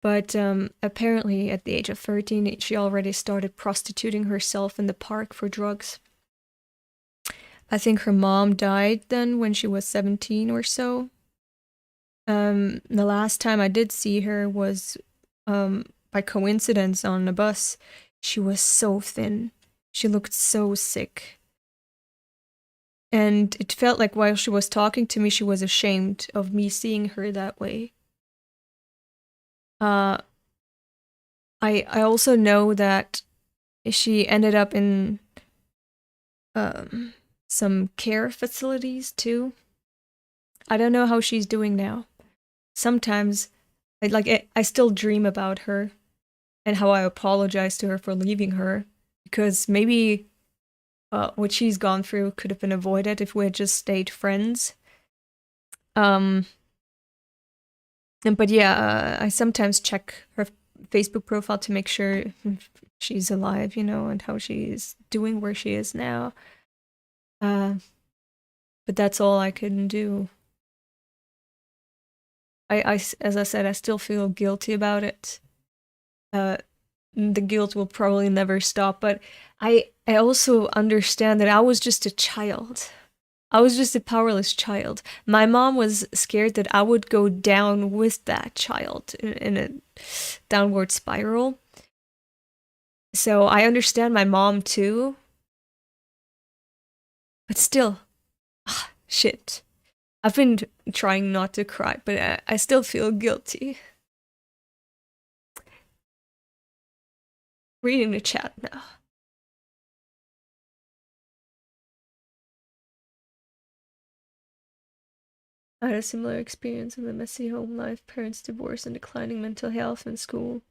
But apparently at the age of 13, she already started prostituting herself in the park for drugs. I think her mom died then when she was 17 or so. The last time I did see her was by coincidence on a bus. She was so thin. She looked so sick. And it felt like while she was talking to me, she was ashamed of me seeing her that way. I also know that she ended up in some care facilities too. I don't know how she's doing now. Sometimes I still dream about her and how I apologize to her for leaving her, because maybe what she's gone through could have been avoided if we had just stayed friends. But yeah, I sometimes check her Facebook profile to make sure she's alive, and how she's doing, where she is now. But that's all I can do. As I said, I still feel guilty about it. The guilt will probably never stop, but I also understand that I was just a child. I was just a powerless child. My mom was scared that I would go down with that child in a downward spiral. So I understand my mom too. But still, shit. I've been trying not to cry, but I still feel guilty. Reading the chat now. I had a similar experience with a messy home life, parents' divorce, and declining mental health in school.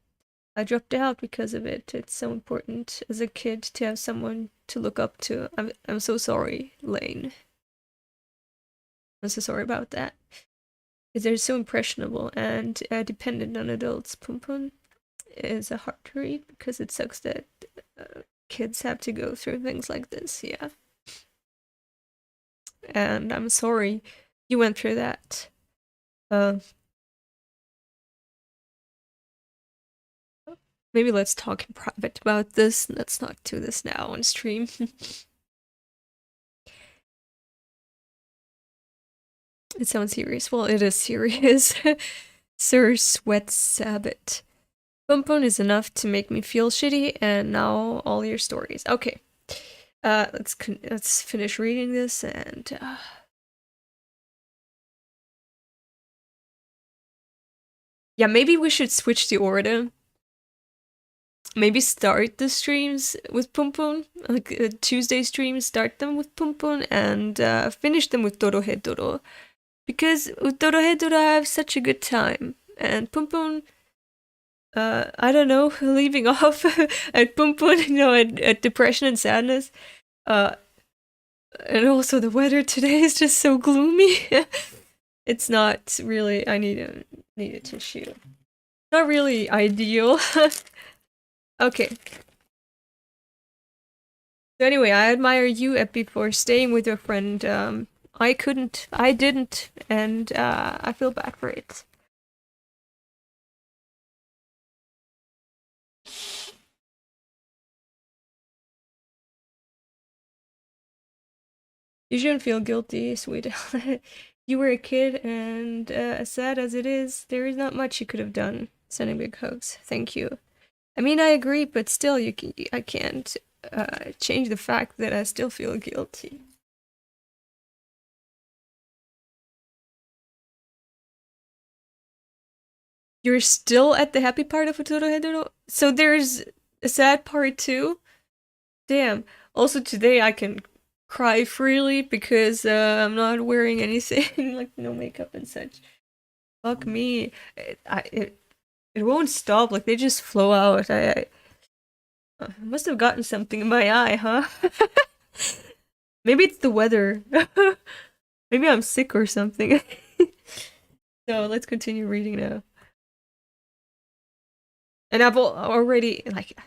I dropped out because of it. It's so important as a kid to have someone to look up to. I'm so sorry, Lane. I'm so sorry about that. Because they're so impressionable and dependent on adults. Punpun is a hard to read because it sucks that kids have to go through things like this, yeah. And I'm sorry you went through that. Maybe let's talk in private about this. Let's not do this now on stream. It sounds serious. Well, it is serious. Sir Sweat Sabbath. Pumpun is enough to make me feel shitty, and now all your stories. Okay. Let's finish reading this and yeah, maybe we should switch the order. Maybe start the streams with Pumpun, like Tuesday streams, start them with Pumpun, and finish them with Dorohedoro. Because with Dorohedoro I have such a good time, and Pumpun, I don't know, leaving off at Pumpun, you know, at depression and sadness. And also the weather today is just so gloomy. It's not really, I need a tissue. Not really ideal. Okay. So anyway, I admire you, Epi, for staying with your friend. I didn't, and I feel bad for it. You shouldn't feel guilty, sweet. You were a kid, and as sad as it is, there is not much you could have done. Sending big hugs. Thank you. I mean, I agree, but still, I can't change the fact that I still feel guilty. You're still at the happy part of Futuro Hedoro? So there's a sad part too? Damn. Also today I can cry freely because I'm not wearing anything, like no makeup and such. Fuck me. It won't stop, like they just flow out. I must have gotten something in my eye, huh? Maybe it's the weather. Maybe I'm sick or something. So let's continue reading now. And I've already, like,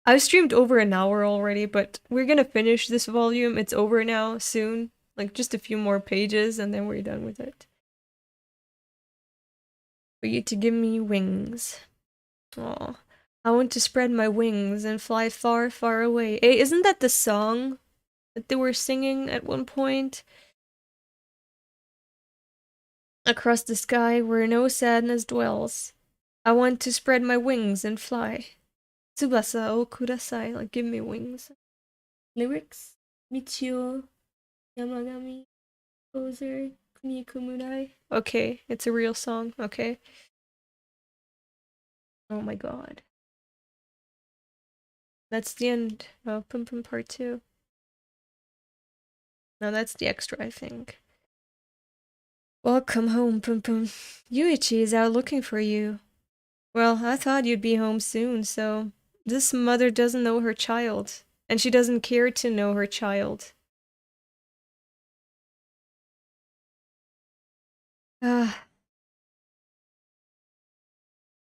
I've streamed over an hour already, but we're gonna finish this volume. It's over now, soon. Like, just a few more pages, and then we're done with it. For you to give me wings. Aw. I want to spread my wings and fly far, far away. Hey, isn't that the song that they were singing at one point? Across the sky where no sadness dwells. I want to spread my wings and fly. Tsubasa o kudasai, like give me wings. Lyrics: Michio Yamagami Poser Kuni Kumurai. Okay, it's a real song, okay. Oh my god. That's the end of Pumpun Part 2. No, that's the extra, I think. Welcome home, Pumpun. Yuichi is out looking for you. Well, I thought you'd be home soon, so... This mother doesn't know her child, and she doesn't care to know her child. Ah.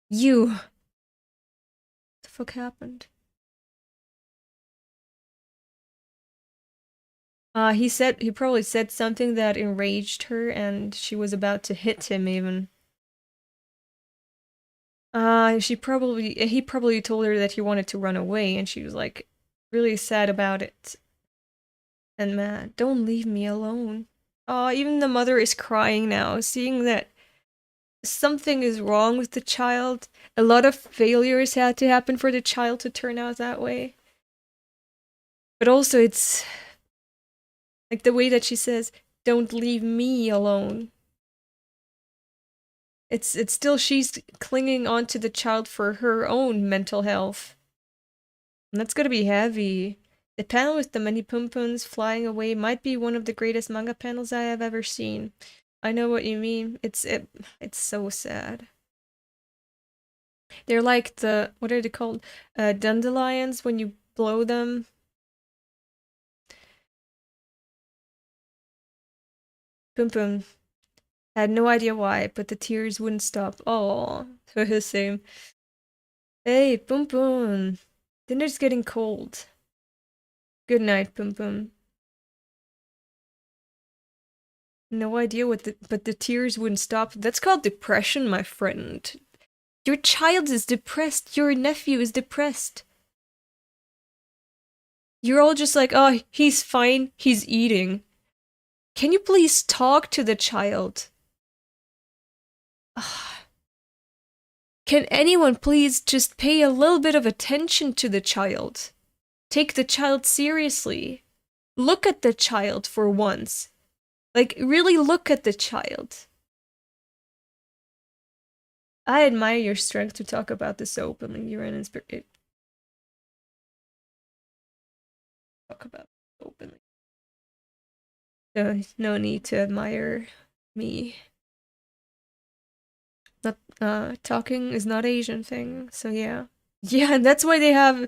You! What the fuck happened? He probably said something that enraged her, and she was about to hit him even. He probably told her that he wanted to run away, and she was like, really sad about it. And man, don't leave me alone. Even the mother is crying now, seeing that something is wrong with the child. A lot of failures had to happen for the child to turn out that way. But also it's like the way that she says, don't leave me alone. It's still she's clinging onto the child for her own mental health. And that's gonna be heavy. The panel with the many pumpuns flying away might be one of the greatest manga panels I have ever seen. I know what you mean. It's so sad. They're like what are they called? Dandelions when you blow them. Pumpun. Had no idea why, but the tears wouldn't stop. Oh, same. Hey, Pumpun. Dinner's getting cold. Good night, Pumpun. No idea but the tears wouldn't stop. That's called depression, my friend. Your child is depressed. Your nephew is depressed. You're all just like, oh, he's fine. He's eating. Can you please talk to the child? Can anyone please just pay a little bit of attention to the child? Take the child seriously. Look at the child for once. Like, really look at the child. I admire your strength to talk about this openly. You're an inspiration. Talk about it openly. No need to admire me. Not talking is not Asian thing, so yeah. Yeah, and that's why they have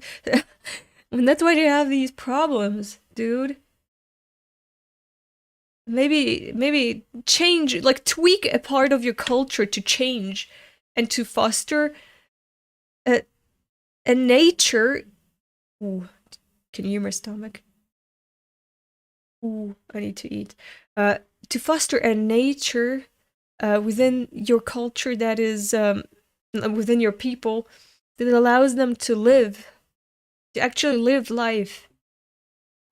and that's why they have these problems, dude. Maybe change, like tweak a part of your culture to change and to foster a nature. Ooh, can you hear my stomach? Ooh, I need to eat. To foster a nature within your culture that is within your people that allows them to actually live life,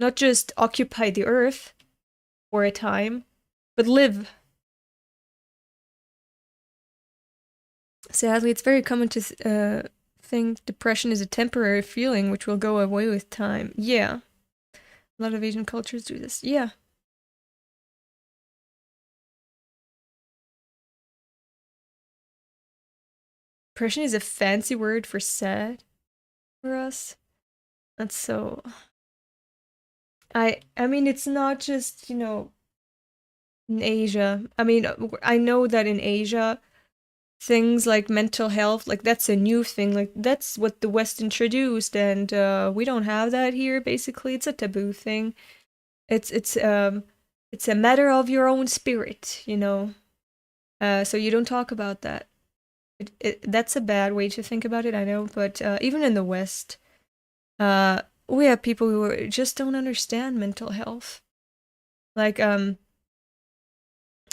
not just occupy the earth for a time, but live. Sadly, it's very common to think depression is a temporary feeling which will go away with time. Yeah. A lot of Asian cultures do this. Yeah. Depression is a fancy word for sad for us. That's so... I mean, it's not just, you know, in Asia. I mean, I know that in Asia, things like mental health, like that's a new thing. Like that's what the West introduced, and we don't have that here. Basically, it's a taboo thing. It's a matter of your own spirit, you know. So you don't talk about that. That's a bad way to think about it, I know, but even in the West, we have people who just don't understand mental health. Like,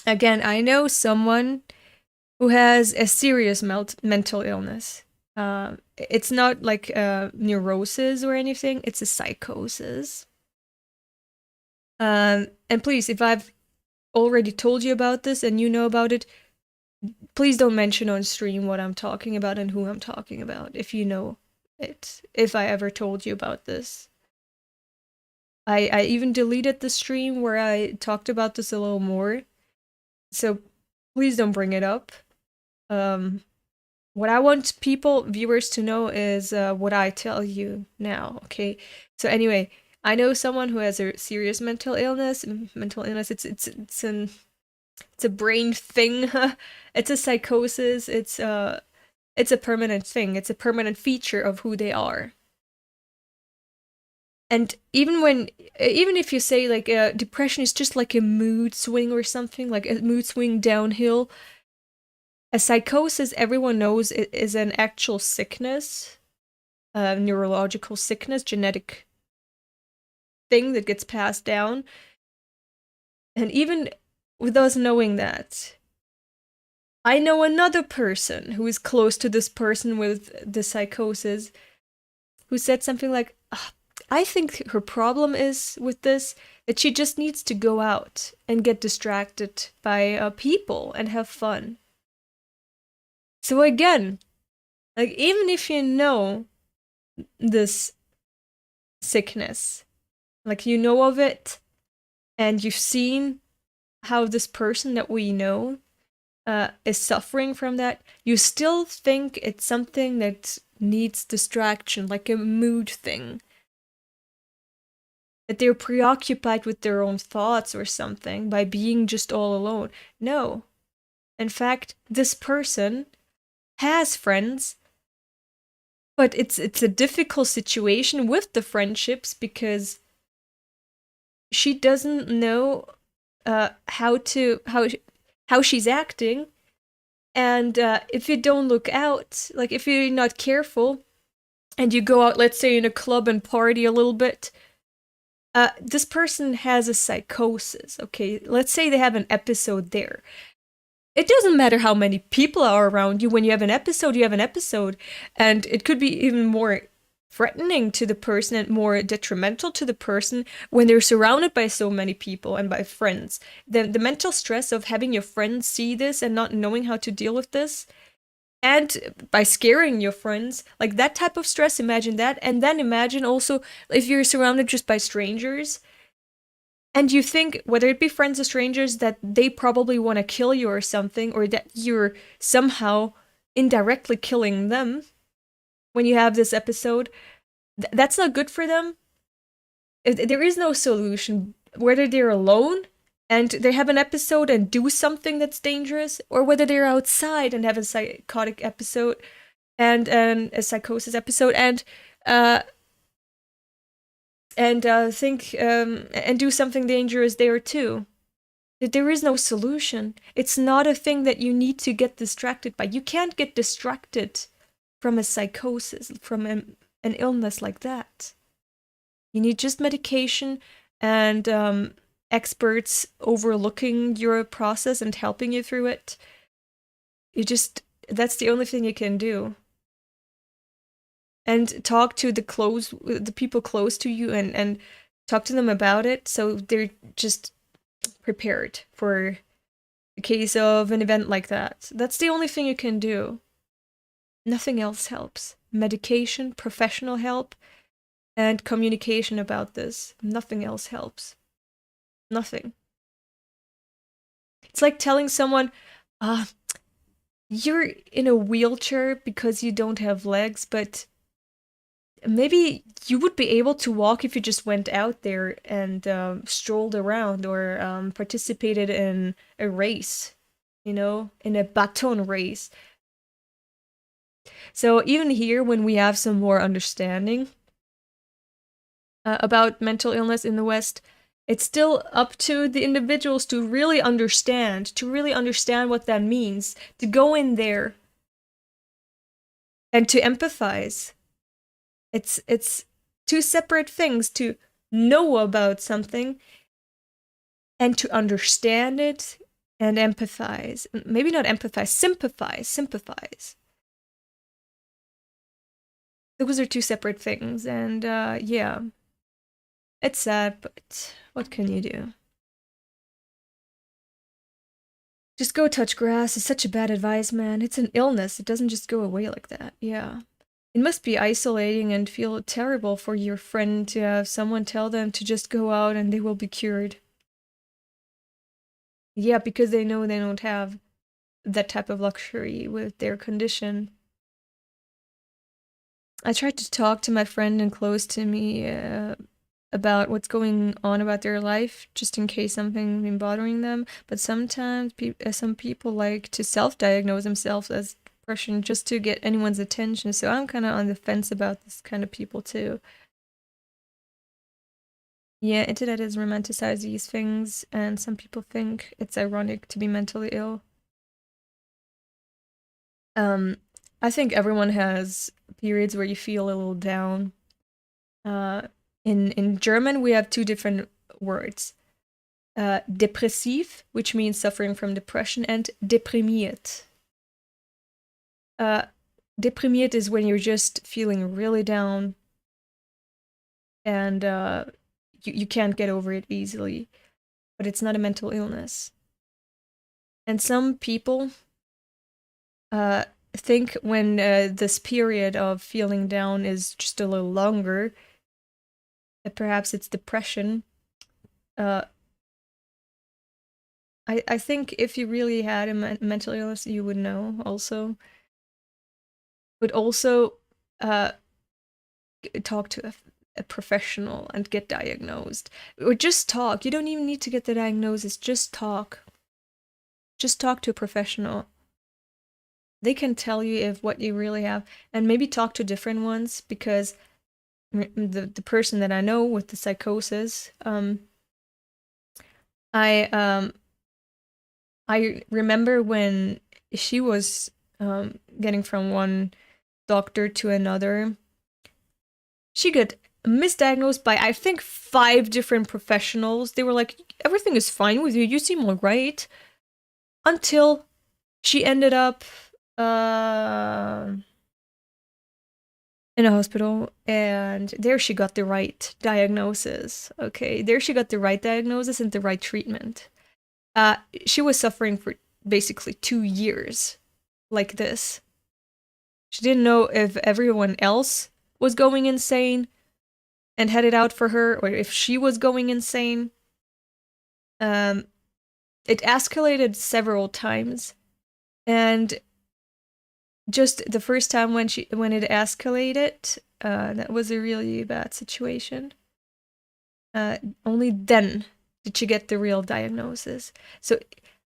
again, I know someone who has a serious mental illness. It's not like neurosis or anything, it's a psychosis. And please, if I've already told you about this and you know about it, please don't mention on stream what I'm talking about and who I'm talking about, if you know it, if I ever told you about this. I even deleted the stream where I talked about this a little more, so please don't bring it up. What I want viewers to know is what I tell you now, okay? So anyway, I know someone who has a serious mental illness. It's a brain thing. It's a psychosis. It's a permanent thing. It's a permanent feature of who they are. And even if you say like depression is just like a mood swing or something, like a mood swing downhill, a psychosis, everyone knows, is an actual sickness, neurological sickness, genetic thing that gets passed down. And even with us knowing that, I know another person who is close to this person with the psychosis who said something like, I think her problem is with this that she just needs to go out and get distracted by people and have fun. So again, like, even if you know this sickness, like you know of it, and you've seen how this person that we know is suffering from that, you still think it's something that needs distraction, like a mood thing. that they're preoccupied with their own thoughts or something by being just all alone. No. In fact, this person has friends, but it's a difficult situation with the friendships because she doesn't know how she's acting, and if you don't look out, like if you're not careful, and you go out, let's say in a club and party a little bit, this person has a psychosis. Okay, let's say they have an episode there. It doesn't matter how many people are around you. When you have an episode, you have an episode. And it could be even more threatening to the person and more detrimental to the person when they're surrounded by so many people and by friends. The mental stress of having your friends see this and not knowing how to deal with this, and by scaring your friends, like that type of stress, imagine that. And then imagine also if you're surrounded just by strangers, and you think, whether it be friends or strangers, that they probably want to kill you or something, or that you're somehow indirectly killing them when you have this episode, that's not good for them. There is no solution, whether they're alone and they have an episode and do something that's dangerous, or whether they're outside and have a psychotic episode and a psychosis episode and think and do something dangerous there too. There is no solution. It's not a thing that you need to get distracted by. You can't get distracted from a psychosis, from an illness like that. You need just medication and experts overlooking your process and helping you through it. That's the only thing you can do. And talk to the people close to you and talk to them about it so they're just prepared for the case of an event like that. That's the only thing you can do. Nothing else helps. Medication, professional help, and communication about this. Nothing else helps. Nothing. It's like telling someone, you're in a wheelchair because you don't have legs, but maybe you would be able to walk if you just went out there and strolled around or participated in a race, in a baton race. So even here, when we have some more understanding about mental illness in the West, it's still up to the individuals to really understand what that means, to go in there and to empathize. It's two separate things, to know about something and to understand it and empathize. Maybe not empathize, sympathize. Those are two separate things, and yeah. It's sad, but what can you do? Just go touch grass is such a bad advice, man. It's an illness. It doesn't just go away like that. Yeah. It must be isolating and feel terrible for your friend to have someone tell them to just go out and they will be cured. Yeah, because they know they don't have that type of luxury with their condition. I tried to talk to my friend and close to me about what's going on about their life, just in case something been bothering them. But sometimes some people like to self-diagnose themselves as depression just to get anyone's attention. So I'm kind of on the fence about this kind of people too. Yeah, internet has romanticized these things, and some people think it's ironic to be mentally ill. I think everyone has periods where you feel a little down. In German, we have two different words. Depressiv, which means suffering from depression, and deprimiert. Deprimiert is when you're just feeling really down and you can't get over it easily, but it's not a mental illness. And some people think when this period of feeling down is just a little longer, that perhaps it's depression. I think if you really had a mental illness, you would know also. But also talk to a professional and get diagnosed. Or just talk. You don't even need to get the diagnosis. Just talk. Just talk to a professional. They can tell you if what you really have, and maybe talk to different ones, because the person that I know with the psychosis, I remember when she was getting from one doctor to another, she got misdiagnosed by, I think, 5 different professionals. They were like, everything is fine with you, you seem alright. Until she ended up in a hospital, and there she got the right diagnosis. Okay, there she got the right diagnosis and the right treatment. She was suffering for basically 2 years like this. She didn't know if everyone else was going insane and had it out for her, or if she was going insane. It escalated several times, and just the first time when it escalated, that was a really bad situation. Only then did she get the real diagnosis. So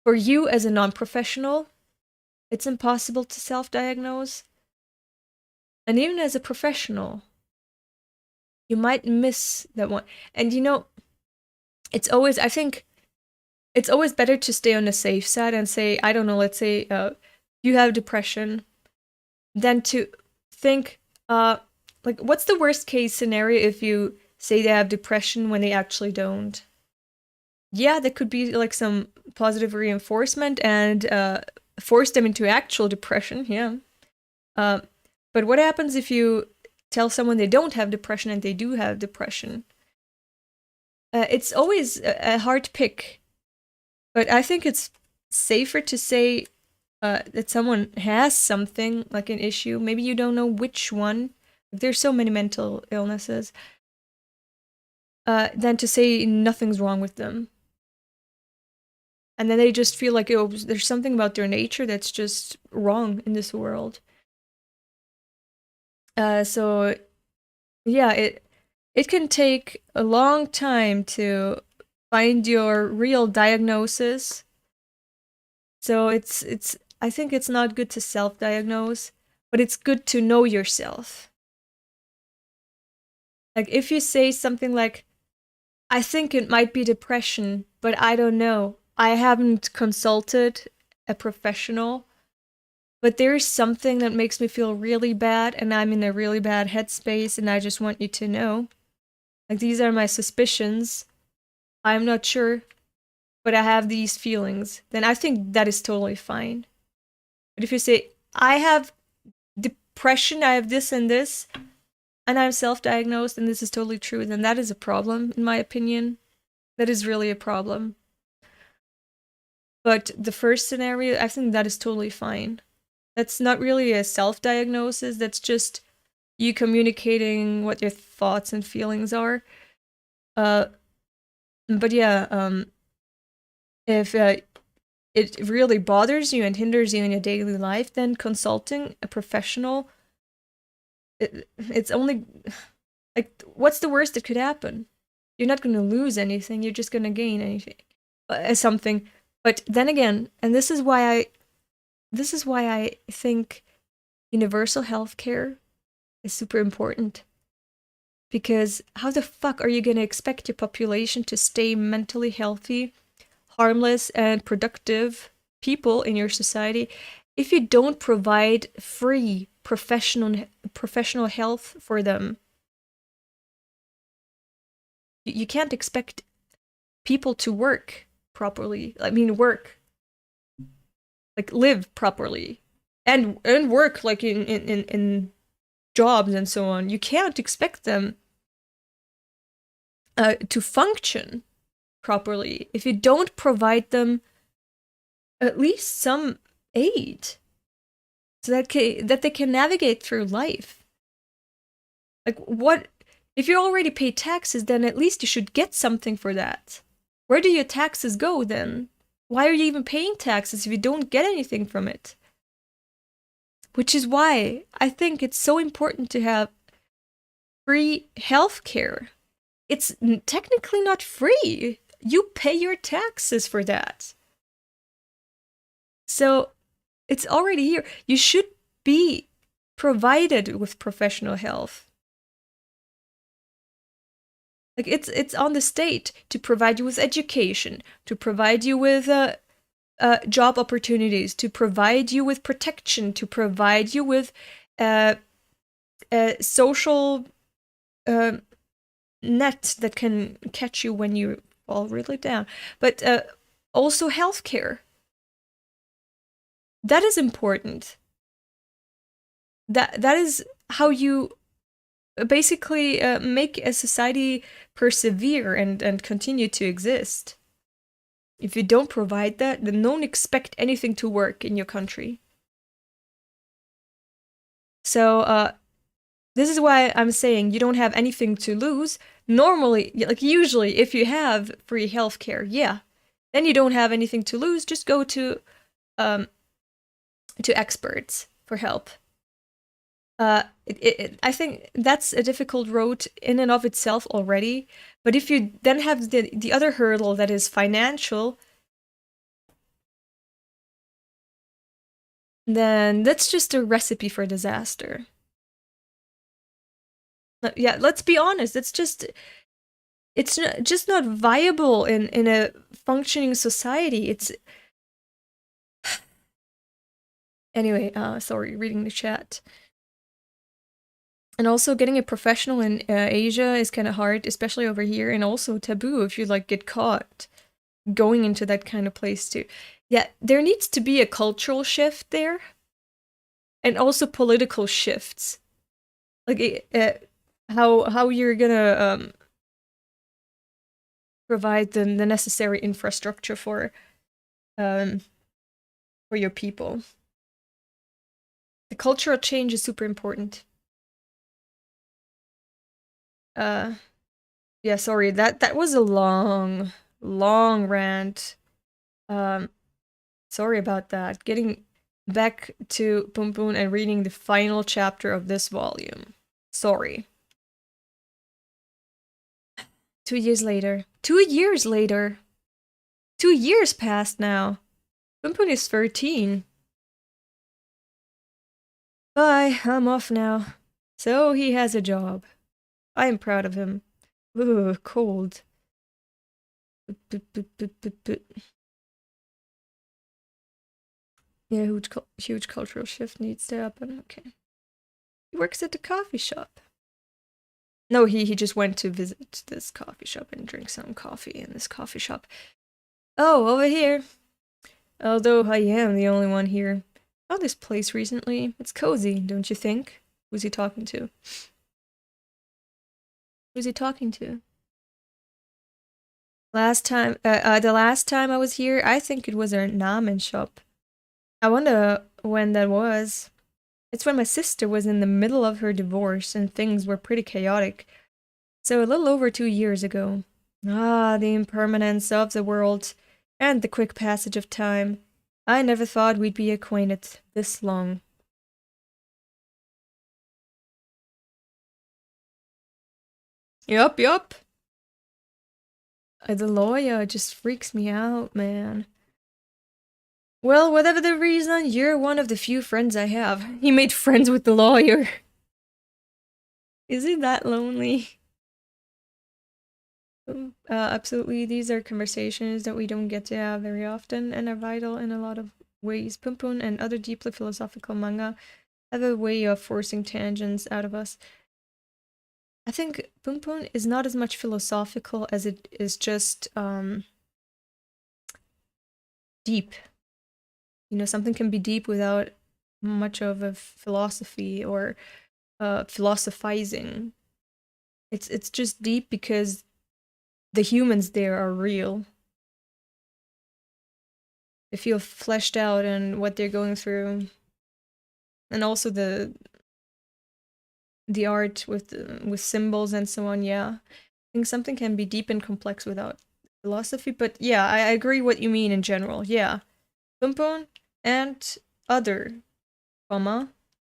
for you as a non-professional, it's impossible to self-diagnose. And even as a professional, you might miss that one. And you know, it's always, I think, it's always better to stay on the safe side and say, I don't know, let's say you have depression, than to think, like, what's the worst case scenario if you say they have depression when they actually don't? Yeah, that could be like some positive reinforcement and force them into actual depression, yeah. But what happens if you tell someone they don't have depression and they do have depression? It's always a hard pick. But I think it's safer to say that someone has something, like an issue. Maybe you don't know which one. There's so many mental illnesses. Than to say nothing's wrong with them. And then they just feel like, oh, there's something about their nature that's just wrong in this world. So, yeah, it can take a long time to find your real diagnosis. So I think it's not good to self-diagnose, but it's good to know yourself. Like, if you say something like, I think it might be depression, but I don't know. I haven't consulted a professional, but there's something that makes me feel really bad, and I'm in a really bad headspace, and I just want you to know. Like, these are my suspicions. I'm not sure, but I have these feelings. Then I think that is totally fine. But if you say, I have depression, I have this and this, and I'm self-diagnosed, and this is totally true, then that is a problem, in my opinion. That is really a problem. But the first scenario, I think that is totally fine. That's not really a self-diagnosis, that's just you communicating what your thoughts and feelings are. But yeah, if it really bothers you and hinders you in your daily life, then consulting a professional, it's only, like, what's the worst that could happen? You're not going to lose anything, you're just going to gain anything, something. But then again, and this is why I think universal healthcare is super important. Because how the fuck are you going to expect your population to stay mentally healthy, harmless, and productive people in your society if you don't provide free professional health for them? You can't expect people to work properly. I mean, work. Like, live properly. And work, like, in jobs and so on. You can't expect them to function properly if you don't provide them at least some aid so that they can navigate through life. Like, what if you already pay taxes, then at least you should get something for that. Where do your taxes go then? Why are you even paying taxes if you don't get anything from it? Which is why I think it's so important to have free healthcare. It's technically not free. You pay your taxes for that. So it's already here. You should be provided with professional health. Like it's on the state to provide you with education, to provide you with job opportunities, to provide you with protection, to provide you with social net that can catch you when you fall really down. But also healthcare. That is important. That is how you basically make a society persevere and continue to exist. If you don't provide that, then don't expect anything to work in your country. So this is why I'm saying you don't have anything to lose. Normally, like usually, if you have free healthcare, yeah, then you don't have anything to lose. Just go to experts for help. I think that's a difficult road in and of itself already. But if you then have the other hurdle that is financial, then that's just a recipe for disaster. Yeah, let's be honest. It's just not viable in a functioning society. It's anyway. Sorry, reading the chat. And also getting a professional in Asia is kind of hard, especially over here, and also taboo if you like get caught going into that kind of place too. Yeah, there needs to be a cultural shift there, and also political shifts, like how you're gonna provide the necessary infrastructure for your people. The cultural change is super important. Yeah, sorry, that was a long rant. Sorry about that. Getting back to Punpun and reading the final chapter of this volume. Sorry. 2 years later. 2 years later! 2 years passed now. Punpun is 13. Bye, I'm off now. So he has a job. I am proud of him. Ooh, cold. Yeah, huge cultural shift needs to happen. Okay. He works at the coffee shop. No, he just went to visit this coffee shop and drink some coffee in this coffee shop. Oh, over here. Although I am the only one here. Oh, this place recently. It's cozy, don't you think? Who's he talking to? Who's he talking to? The last time I was here, I think it was a ramen shop. I wonder when that was. It's when my sister was in the middle of her divorce and things were pretty chaotic. So a little over 2 years ago. Ah, the impermanence of the world and the quick passage of time. I never thought we'd be acquainted this long. Yup. The lawyer just freaks me out, man. Well, whatever the reason, you're one of the few friends I have. He made friends with the lawyer. Is he that lonely? Absolutely, these are conversations that we don't get to have very often and are vital in a lot of ways. Punpun and other deeply philosophical manga have a way of forcing tangents out of us. I think Punpun is not as much philosophical as it is just deep. You know, something can be deep without much of a philosophy or philosophizing. It's just deep because the humans there are real. They feel fleshed out and what they're going through, and also the art with symbols and so on. Yeah, I think something can be deep and complex without philosophy. But yeah, I agree what you mean in general. Yeah, Punpun and other,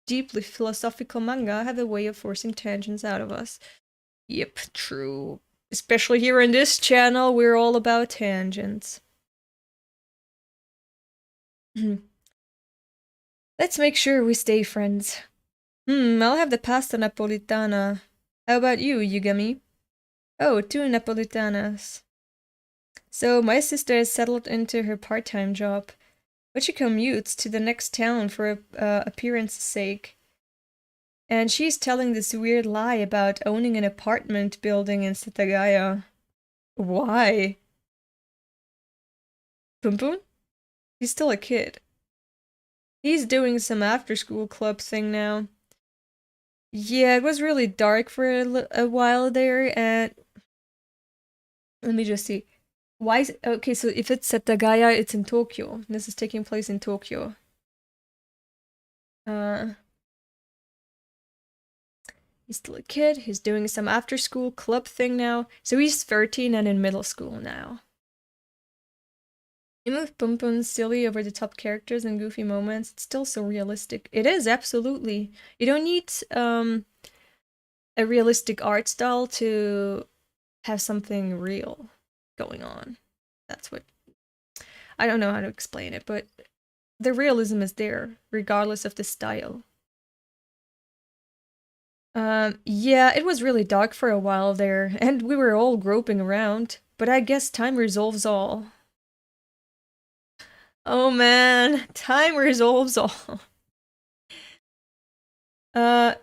deeply philosophical manga have a way of forcing tangents out of us. Yep, true. Especially here in this channel, we're all about tangents. Let's make sure we stay friends. I'll have the pasta napolitana. How about you, Yugami? Oh, 2 napolitanas. So, my sister has settled into her part-time job, but she commutes to the next town for appearance's sake. And she's telling this weird lie about owning an apartment building in Setagaya. Why? Punpun? He's still a kid. He's doing some after-school club thing now. Yeah, it was really dark for a while there, and... Let me just see. Why is... Okay, so if it's Setagaya, it's in Tokyo. This is taking place in Tokyo. He's still a kid, he's doing some after-school club thing now. So he's 13 and in middle school now. Even with Punpun's silly, over-the-top characters and goofy moments, it's still so realistic. It is, absolutely. You don't need a realistic art style to have something real going on. That's what... I don't know how to explain it, but the realism is there, regardless of the style. Yeah, it was really dark for a while there, and we were all groping around, but I guess time resolves all. Oh man, time resolves all.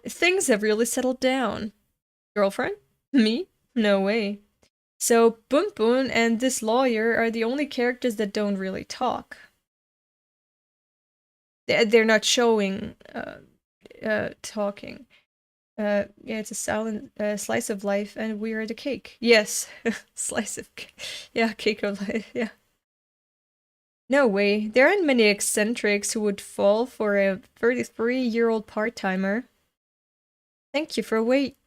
Things have really settled down. Girlfriend? Me? No way. So, Punpun and this lawyer are the only characters that don't really talk. They're not showing, talking. Yeah, it's a silent slice of life, and we are the cake. Yes, slice of cake. Yeah, cake of life, yeah. No way, there aren't many eccentrics who would fall for a 33-year-old part-timer. Thank you for wait.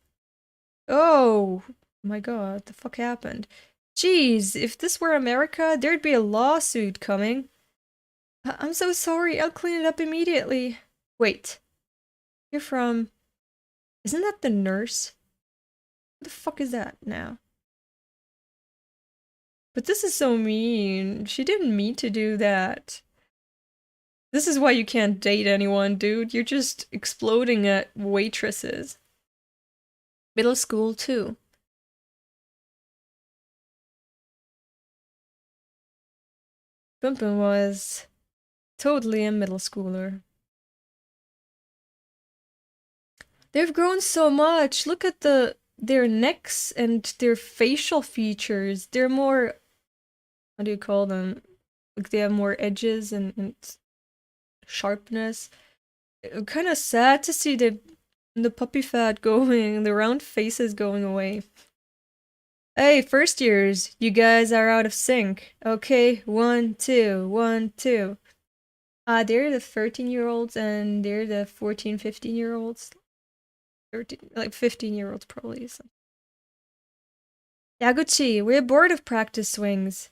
Oh my god, the fuck happened? Jeez, if this were America, there'd be a lawsuit coming. I'm so sorry, I'll clean it up immediately. Wait, you're from... Isn't that the nurse? What the fuck is that now? But this is so mean. She didn't mean to do that. This is why you can't date anyone, dude. You're just exploding at waitresses. Middle school, too. Punpun was totally a middle schooler. They've grown so much. Look at their necks and their facial features. They're more... What do you call them? Like they have more edges and sharpness. Kind of sad to see the puppy fat going, the round faces going away. Hey, first years, you guys are out of sync. Okay, 1, 2, 1, 2. They're the 13-year-olds and they're the 14, 15-year-olds. 13, like 15-year-olds probably. So. Yaguchi, we're bored of practice swings.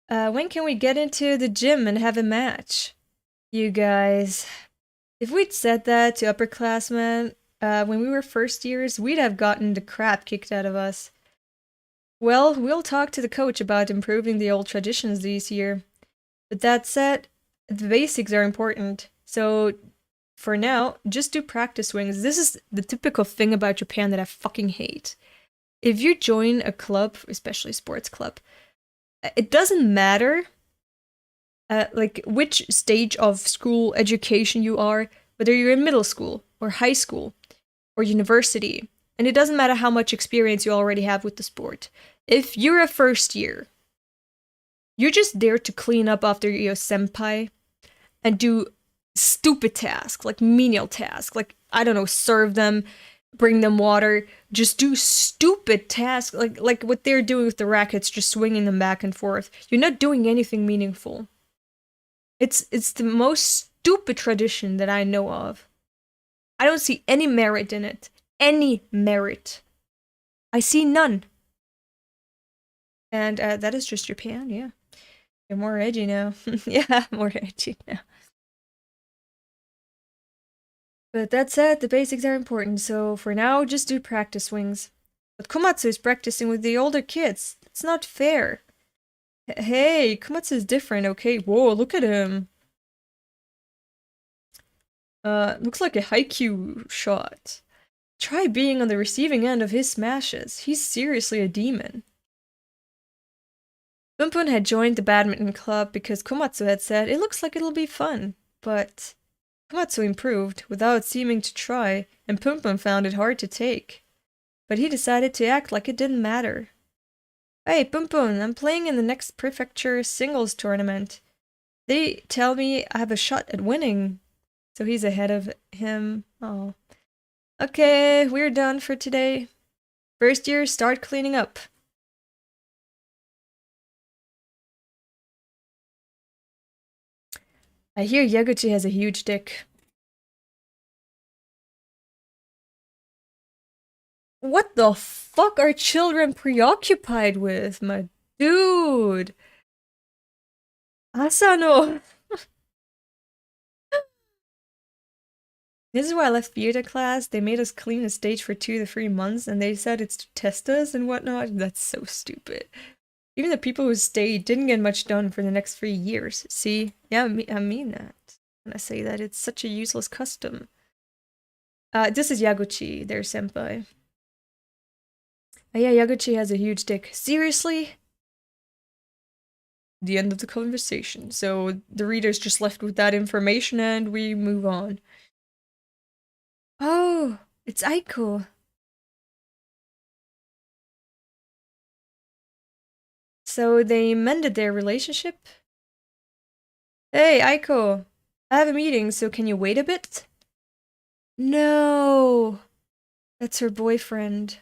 When can we get into the gym and have a match? You guys, if we'd said that to upperclassmen when we were first years, we'd have gotten the crap kicked out of us. Well, we'll talk to the coach about improving the old traditions this year. But that said, the basics are important. So, for now, just do practice swings. This is the typical thing about Japan that I fucking hate. If you join a club, especially a sports club, it doesn't matter like which stage of school education you are, whether you're in middle school or high school or university, and it doesn't matter how much experience you already have with the sport. If you're a first year, you're just there to clean up after your senpai and do stupid tasks, like menial tasks, like, I don't know, serve them, bring them water, just do stupid tasks, like what they're doing with the rackets, just swinging them back and forth. You're not doing anything meaningful. It's the most stupid tradition that I know of. I don't see any merit in it. Any merit. I see none. And that is just Japan, yeah. You're more edgy now. Yeah, more edgy now. But that said, the basics are important, so for now, just do practice swings. But Komatsu is practicing with the older kids. It's not fair. Hey, Komatsu is different, okay? Whoa, look at him. Looks like a Haikyuu shot. Try being on the receiving end of his smashes. He's seriously a demon. Punpun had joined the badminton club because Komatsu had said it looks like it'll be fun, but Komatsu improved without seeming to try, and Punpun found it hard to take. But he decided to act like it didn't matter. Hey, Punpun, I'm playing in the next prefecture singles tournament. They tell me I have a shot at winning. So he's ahead of him. Oh. Okay, we're done for today. First year, start cleaning up. I hear Yaguchi has a huge dick. What the fuck are children preoccupied with, my dude? Asano! This is why I left theater class. They made us clean the stage for 2 to 3 months, and they said it's to test us and whatnot. That's so stupid. Even the people who stayed didn't get much done for the next 3 years. See? Yeah, I mean that. When I say that, it's such a useless custom. This is Yaguchi, their senpai. Yeah, Yaguchi has a huge dick. Seriously? The end of the conversation. So the reader's just left with that information and we move on. Oh, it's Aiko. So they mended their relationship? Hey, Aiko. I have a meeting, so can you wait a bit? No. That's her boyfriend.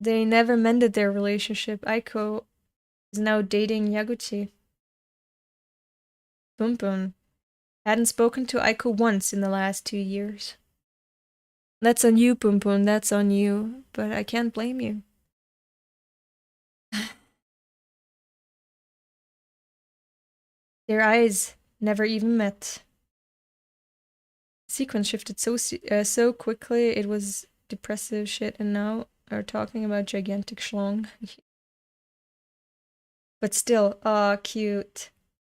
They never mended their relationship. Aiko is now dating Yaguchi. Punpun hadn't spoken to Aiko once in the last 2 years. That's on you, Punpun, that's on you, but I can't blame you. Their eyes never even met. The sequence shifted so quickly, it was depressive shit, and now are talking about gigantic schlong. But still, aw, cute.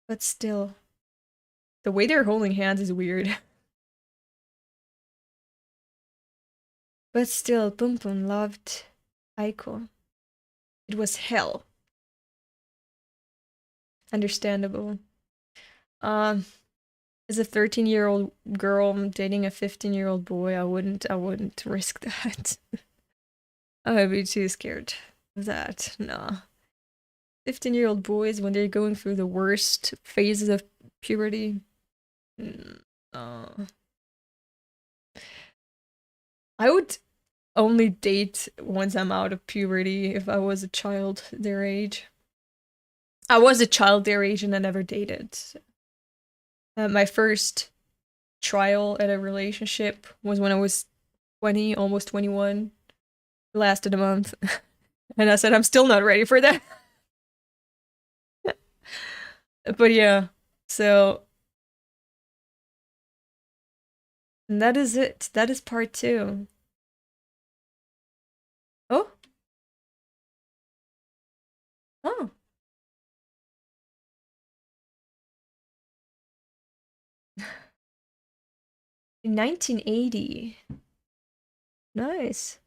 But still. The way they're holding hands is weird. But still, Punpun loved Aiko. It was hell. Understandable. As a 13-year-old girl dating a 15-year-old boy, I wouldn't risk that. I would be too scared of that. Nah. 15-year-old boys, when they're going through the worst phases of puberty. I would only date once I'm out of puberty if I was a child their age. I was a child their age and I never dated. My first trial at a relationship was when I was 20, almost 21. It lasted a month. And I said, I'm still not ready for that. But yeah, so... And that is it. That is part 2. Oh? Oh. In 1980. Nice.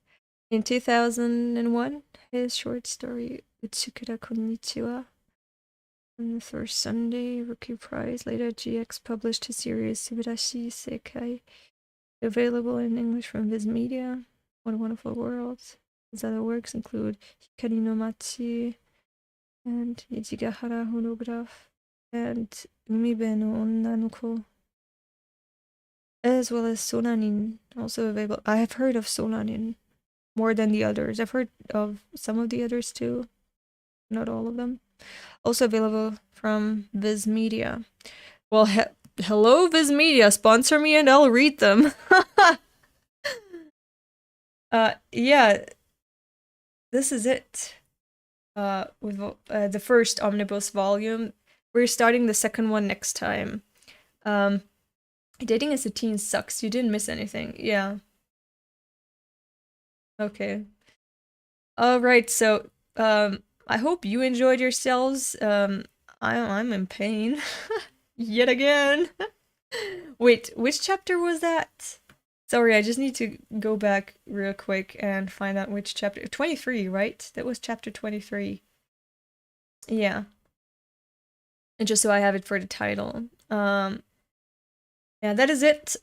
In 2001, his short story, Utsukura Konnichiwa. On the first Sunday, Rookie Prize. Later, GX published his series Subarashi Sekai. Available in English from Viz Media. What a Wonderful World. His other works include Hikari no Machi and Nijigahara Honograph and Umibe no Onna no Ko, as well as Sonanin, also available. I have heard of Sonanin more than the others. I've heard of some of the others too, not all of them. Also available from Viz Media. Well, hello Viz Media, sponsor me and I'll read them. Yeah, this is it. With the first omnibus volume. We're starting the second one next time. Dating as a teen sucks. You didn't miss anything. Yeah. Okay. Alright, so, I hope you enjoyed yourselves. I'm in pain. Yet again. Wait, which chapter was that? Sorry, I just need to go back real quick and find out which chapter. 23, right? That was chapter 23. Yeah. And just so I have it for the title. Yeah, that is it.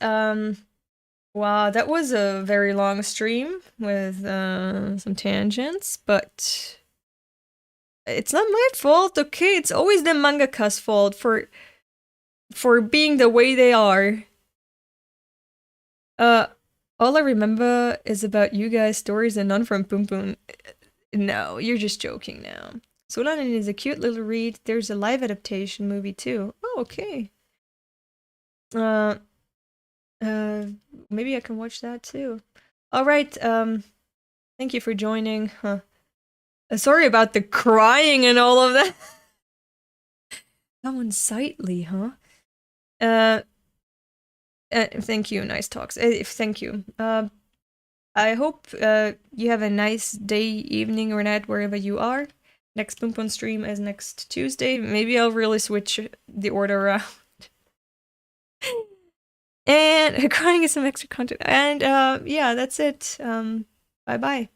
Wow, that was a very long stream with some tangents, but it's not my fault, okay? It's always the mangaka's fault for being the way they are. All I remember is about you guys' stories and none from Punpun. No, you're just joking now. Solanin is a cute little read. There's a live adaptation movie too. Oh, okay. Maybe I can watch that too. Alright, thank you for joining. Sorry about the crying and all of that. How unsightly, huh? Thank you, nice talks. Thank you. I hope you have a nice day, evening, or night wherever you are. Next Punpun stream is next Tuesday. Maybe I'll really switch the order around. And crying is some extra content. And yeah, that's it. Bye bye.